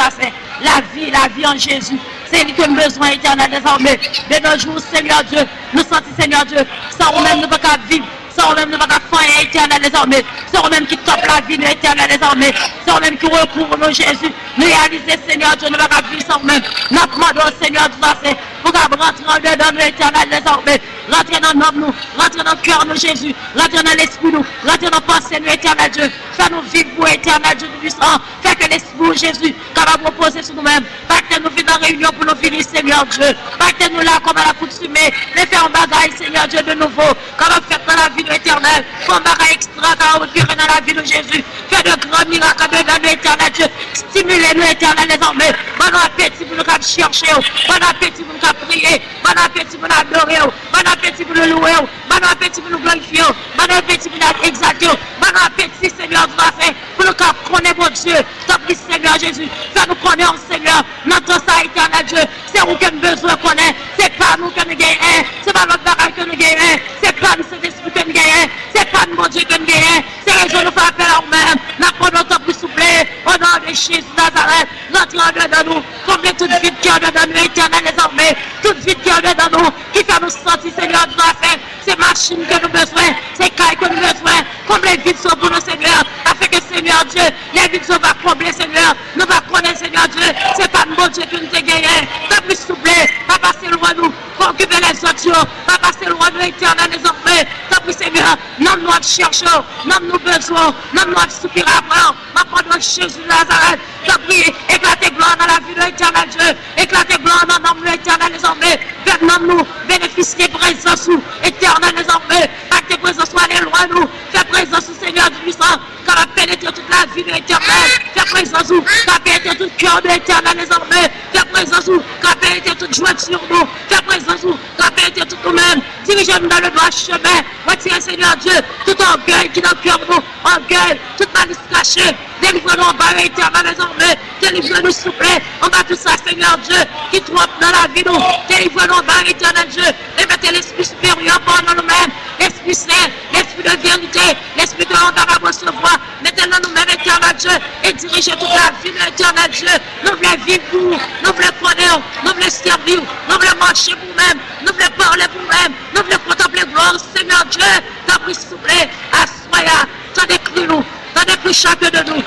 la vie en Jésus. C'est lui qui a besoin éternel désormais. De nos jours, Seigneur Dieu, nous sentons, Seigneur Dieu, sans nous-mêmes nous ne pouvons pas vivre. Sans même nous ne pouvons pas faire éternel désormais. Sans même qui top la vie éternelle désormais. Sans même qui recouvre nos Jésus. Nous réaliser, Seigneur Dieu, nous ne pouvons pas vivre sans même. Nous demandons, Seigneur Dieu, pour rentrer dans nous éternel désormais. Rentrer dans nous, rentrer dans le cœur de Jésus. Rentrer dans l'esprit nous. Rentrer dans la pensée nous éternel Dieu. Fais-nous vivre pour éternel Dieu puissant. Fait que l'Esprit Jésus capable de reposer sur nous-mêmes. Pas que nous venons en réunion pour nous finir, Seigneur Dieu. Pas que nous là comme à l'accoutumée. Mais faire un bagage, Seigneur Dieu, de nouveau. Capable de faire dans la vie de l'éternel. Faire un bagage extra, capable de dans la vie de Jésus. Faire de grands miracles de l'éternel Dieu. Stimuler nous, éternel, désormais. Bon appétit pour nous chercher. Bon appétit pour nous prier. Bon appétit pour nous adorer. Bon appétit pour nous louer. Bon appétit pour nous glorifier. Bon appétit pour nous exalter. Bon appétit, Seigneur, de la fin. Pour nous connaître, mon Dieu. T'as pris, Seigneur Jésus. Fais nous connaître, Seigneur. Notre ça, éternel Dieu. C'est où que nous besoin connaître. C'est pas nous que nous gagnons. C'est pas notre bagage que nous gagnons. C'est pas nous, cet esprit que nous gagnons. C'est pas nous, mon Dieu, que nous gagnons. C'est raison de nous faire appel à nous-mêmes. Nous prenons notre plus souple. Au nom de Jésus Nazareth. Notre en dedans nous. Combien toute vie qui est en dedans nous, éternel, désormais. Toute vie qui est en dedans nous. Qui fait nous sentir, Seigneur, de la fin. C'est machines que nous besoin. C'est cailles que nous besoin. Combien de vides sont pour nous, Seigneur. Afin que, Seigneur Dieu, les vides sont pas combler, Seigneur. Nous va connaître, Seigneur Dieu. C'est pas mon Dieu que nous te gagnons. T'as plus souple. Pas passer loin nous. Pour occuper les autres. Pas passer loin nous, éternel, désormais. T'as plus, Seigneur. Non, nous cherchons. Non, nous besoin. Non, nous soupirons après. Ma pendant Jésus Nazareth. T'as pris. Éclatez gloire dans la vie de l'éternel Dieu. Éclatez gloire dans le nom de l'éternel, désormais. Faites nous bénéficier présence éternel, désormais. Pas que tes présences soient allées loin nous. Fais présence au Seigneur du puissant. Qui va pénétrer toute la vie de l'éternel. Fais présence où. Qui va pénétrer tout le cœur de l'éternel, désormais. Fais présence où. Qui va pénétrer toute joie sur nous. Fais présence où. Qui va pénétrer tout nous-mêmes. Dirigez-nous dans le droit chemin. Retirez, Seigneur Dieu, tout orgueil qui est dans le cœur de nous. Orgueil, toute malice cachée. Délivrez-nous en bas, éternel, désormais. Délivrez-nous, s'il vous plaît. On va tout ça, Seigneur Dieu, qui trompe dans la vie, nous. Délivrez-nous en bas, éternel Dieu. Et mettez l'esprit supérieur pendant nous-mêmes. L'esprit saint, l'esprit de vérité, l'esprit de l'ordre à recevoir. Mettez-le nous-mêmes, éternel Dieu. Et dirigez toute la vie de l'éternel Dieu. Nous voulons vivre pour vous. Nous voulons connaître. Nous voulons servir. Nous voulons marcher pour nous-mêmes. Nous voulons parler pour nous-mêmes. Nous voulons contempler gloire, Seigneur Dieu. T'as pris, s'il vous plaît, assoya. T'as décrit nous. T'as décrit chacun de nous.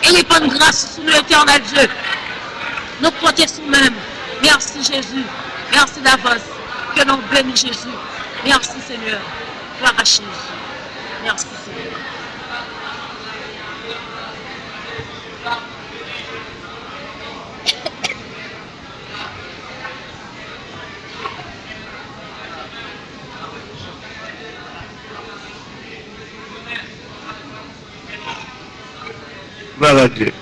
Et les bonnes grâces sur nous, éternel Dieu. Nous porter sur nous-mêmes. Merci Jésus. Merci d'avance. Que nous bénissons Jésus. Merci Seigneur. Gloire à Jésus. Merci Seigneur. Gloire à Dieu.